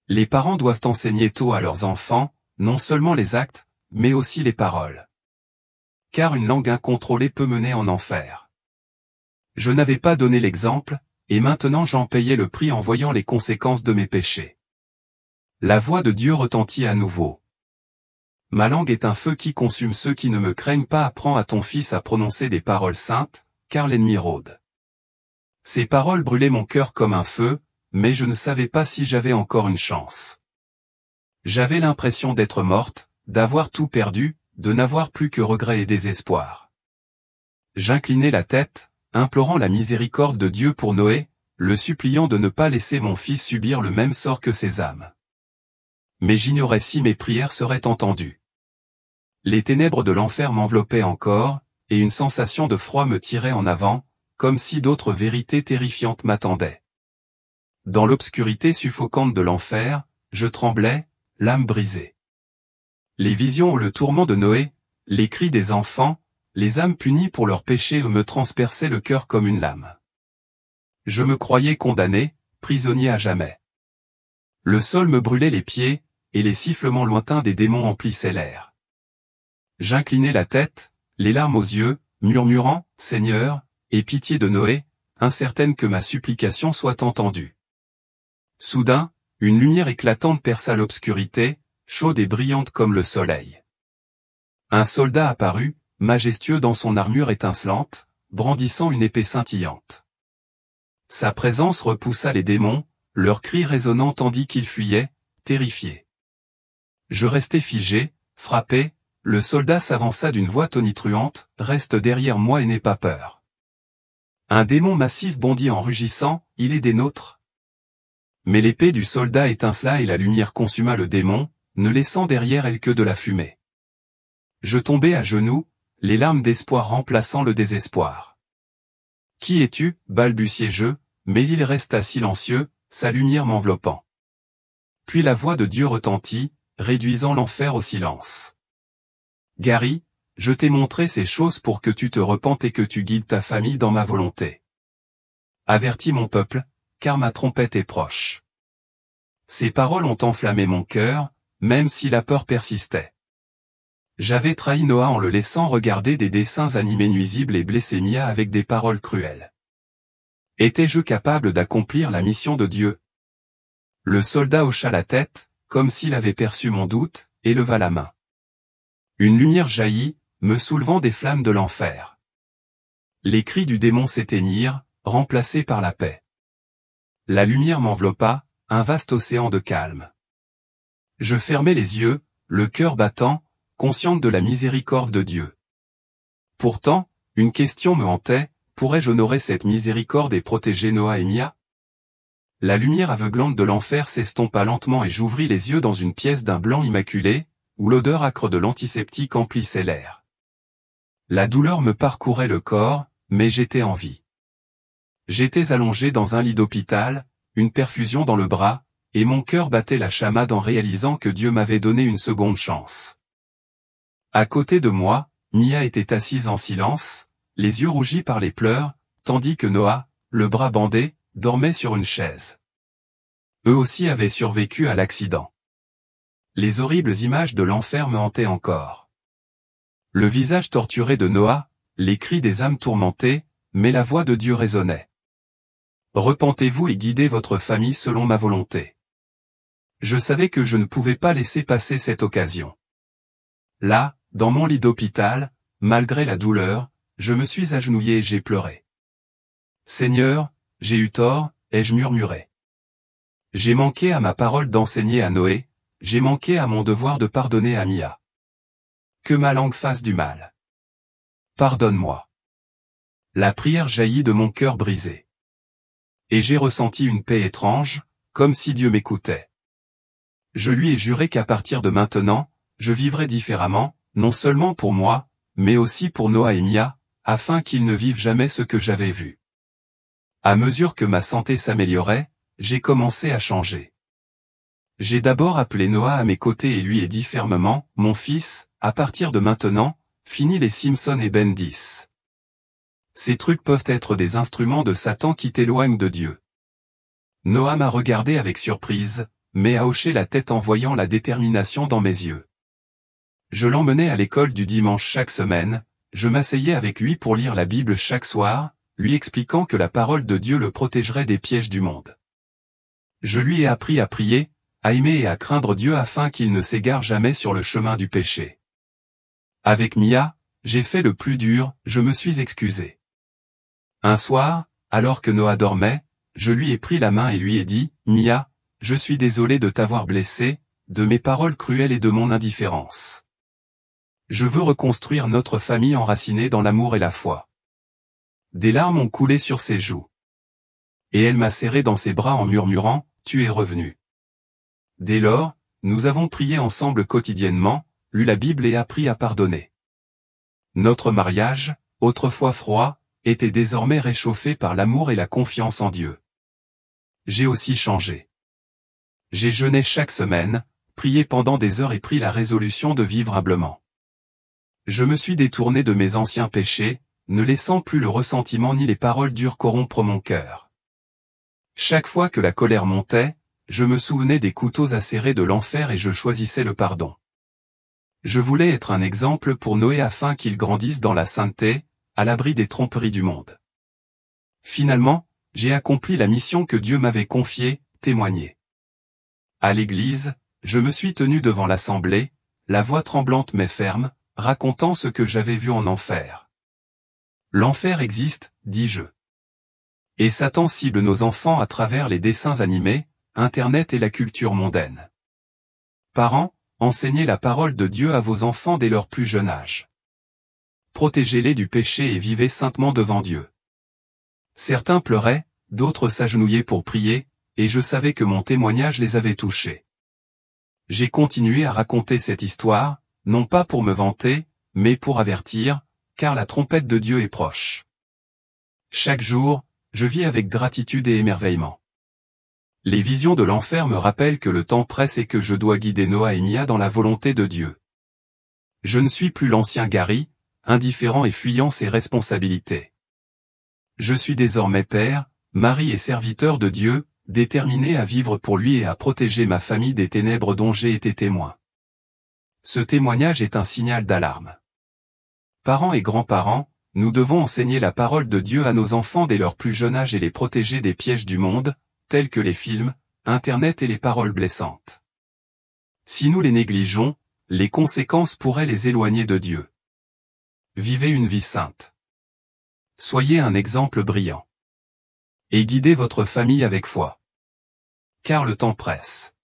Les parents doivent enseigner tôt à leurs enfants, non seulement les actes, mais aussi les paroles. Car une langue incontrôlée peut mener en enfer. Je n'avais pas donné l'exemple, et maintenant j'en payais le prix en voyant les conséquences de mes péchés. La voix de Dieu retentit à nouveau. Ma langue est un feu qui consume ceux qui ne me craignent pas. Apprends à ton fils à prononcer des paroles saintes, car l'ennemi rôde. Ces paroles brûlaient mon cœur comme un feu, mais je ne savais pas si j'avais encore une chance. J'avais l'impression d'être morte, d'avoir tout perdu, de n'avoir plus que regrets et désespoir. J'inclinai la tête, implorant la miséricorde de Dieu pour Noé, le suppliant de ne pas laisser mon fils subir le même sort que ses âmes. Mais j'ignorais si mes prières seraient entendues. Les ténèbres de l'enfer m'enveloppaient encore, et une sensation de froid me tirait en avant, comme si d'autres vérités terrifiantes m'attendaient. Dans l'obscurité suffocante de l'enfer, je tremblais, l'âme brisée. Les visions ou le tourment de Noé, les cris des enfants, les âmes punies pour leurs péchés me transperçaient le cœur comme une lame. Je me croyais condamné, prisonnier à jamais. Le sol me brûlait les pieds, et les sifflements lointains des démons emplissaient l'air. J'inclinai la tête, les larmes aux yeux, murmurant, « Seigneur, aie pitié de Noé », incertaine que ma supplication soit entendue. Soudain, une lumière éclatante perça l'obscurité, chaude et brillante comme le soleil. Un soldat apparut, majestueux dans son armure étincelante, brandissant une épée scintillante. Sa présence repoussa les démons, leurs cris résonnant tandis qu'ils fuyaient, terrifiés. Je restai figé, frappé, le soldat s'avança d'une voix tonitruante, « Reste derrière moi et n'aie pas peur. » Un démon massif bondit en rugissant, « Il est des nôtres. » Mais l'épée du soldat étincela et la lumière consuma le démon, ne laissant derrière elle que de la fumée. Je tombai à genoux, les larmes d'espoir remplaçant le désespoir. « Qui es-tu » balbutiai-je, mais il resta silencieux, sa lumière m'enveloppant. Puis la voix de Dieu retentit, réduisant l'enfer au silence. « Gary, je t'ai montré ces choses pour que tu te repentes et que tu guides ta famille dans ma volonté. Avertis mon peuple, car ma trompette est proche. » Ces paroles ont enflammé mon cœur, même si la peur persistait. J'avais trahi Noah en le laissant regarder des dessins animés nuisibles et blessé Mia avec des paroles cruelles. Étais-je capable d'accomplir la mission de Dieu? Le soldat hocha la tête, comme s'il avait perçu mon doute, et leva la main. Une lumière jaillit, me soulevant des flammes de l'enfer. Les cris du démon s'éteignirent, remplacés par la paix. La lumière m'enveloppa, un vaste océan de calme. Je fermai les yeux, le cœur battant, consciente de la miséricorde de Dieu. Pourtant, une question me hantait, pourrais-je honorer cette miséricorde et protéger Noah et Mia? La lumière aveuglante de l'enfer s'estompa lentement et j'ouvris les yeux dans une pièce d'un blanc immaculé, où l'odeur âcre de l'antiseptique emplissait l'air. La douleur me parcourait le corps, mais j'étais en vie. J'étais allongé dans un lit d'hôpital, une perfusion dans le bras, et mon cœur battait la chamade en réalisant que Dieu m'avait donné une seconde chance. À côté de moi, Mia était assise en silence, les yeux rougis par les pleurs, tandis que Noah, le bras bandé, dormait sur une chaise. Eux aussi avaient survécu à l'accident. Les horribles images de l'enfer me hantaient encore. Le visage torturé de Noah, les cris des âmes tourmentées, mais la voix de Dieu résonnait. Repentez-vous et guidez votre famille selon ma volonté. Je savais que je ne pouvais pas laisser passer cette occasion. Là, dans mon lit d'hôpital, malgré la douleur, je me suis agenouillé et j'ai pleuré. Seigneur, j'ai eu tort, ai-je murmuré. J'ai manqué à ma parole d'enseigner à Noé, j'ai manqué à mon devoir de pardonner à Mia. Que ma langue fasse du mal. Pardonne-moi. La prière jaillit de mon cœur brisé. Et j'ai ressenti une paix étrange, comme si Dieu m'écoutait. Je lui ai juré qu'à partir de maintenant, je vivrais différemment, non seulement pour moi, mais aussi pour Noah et Mia, afin qu'ils ne vivent jamais ce que j'avais vu. À mesure que ma santé s'améliorait, j'ai commencé à changer. J'ai d'abord appelé Noah à mes côtés et lui ai dit fermement, « Mon fils, à partir de maintenant, finis les Simpsons et Ben 10. Ces trucs peuvent être des instruments de Satan qui t'éloignent de Dieu. » Noah m'a regardé avec surprise, mais a hoché la tête en voyant la détermination dans mes yeux. Je l'emmenais à l'école du dimanche chaque semaine, je m'asseyais avec lui pour lire la Bible chaque soir, lui expliquant que la parole de Dieu le protégerait des pièges du monde. Je lui ai appris à prier, à aimer et à craindre Dieu afin qu'il ne s'égare jamais sur le chemin du péché. Avec Mia, j'ai fait le plus dur, je me suis excusé. Un soir, alors que Noah dormait, je lui ai pris la main et lui ai dit, « Mia, je suis désolé de t'avoir blessé, de mes paroles cruelles et de mon indifférence. Je veux reconstruire notre famille enracinée dans l'amour et la foi. » Des larmes ont coulé sur ses joues. Et elle m'a serré dans ses bras en murmurant, « Tu es revenu. » Dès lors, nous avons prié ensemble quotidiennement, lu la Bible et appris à pardonner. Notre mariage, autrefois froid, était désormais réchauffé par l'amour et la confiance en Dieu. J'ai aussi changé. J'ai jeûné chaque semaine, prié pendant des heures et pris la résolution de vivre humblement. Je me suis détourné de mes anciens péchés, ne laissant plus le ressentiment ni les paroles dures corrompre mon cœur. Chaque fois que la colère montait, je me souvenais des couteaux acérés de l'enfer et je choisissais le pardon. Je voulais être un exemple pour Noé afin qu'il grandisse dans la sainteté, à l'abri des tromperies du monde. Finalement, j'ai accompli la mission que Dieu m'avait confiée, témoigner. À l'église, je me suis tenu devant l'assemblée, la voix tremblante mais ferme, racontant ce que j'avais vu en enfer. L'enfer existe, dis-je. Et Satan cible nos enfants à travers les dessins animés, Internet et la culture mondaine. Parents, enseignez la parole de Dieu à vos enfants dès leur plus jeune âge. Protégez-les du péché et vivez saintement devant Dieu. Certains pleuraient, d'autres s'agenouillaient pour prier, et je savais que mon témoignage les avait touchés. J'ai continué à raconter cette histoire, non pas pour me vanter, mais pour avertir, car la trompette de Dieu est proche. Chaque jour, je vis avec gratitude et émerveillement. Les visions de l'enfer me rappellent que le temps presse et que je dois guider Noah et Mia dans la volonté de Dieu. Je ne suis plus l'ancien Gary, indifférent et fuyant ses responsabilités. Je suis désormais père, mari et serviteur de Dieu, déterminé à vivre pour lui et à protéger ma famille des ténèbres dont j'ai été témoin. Ce témoignage est un signal d'alarme. Parents et grands-parents, nous devons enseigner la parole de Dieu à nos enfants dès leur plus jeune âge et les protéger des pièges du monde, tels que les films, Internet et les paroles blessantes. Si nous les négligeons, les conséquences pourraient les éloigner de Dieu. Vivez une vie sainte. Soyez un exemple brillant. Et guidez votre famille avec foi. Car le temps presse.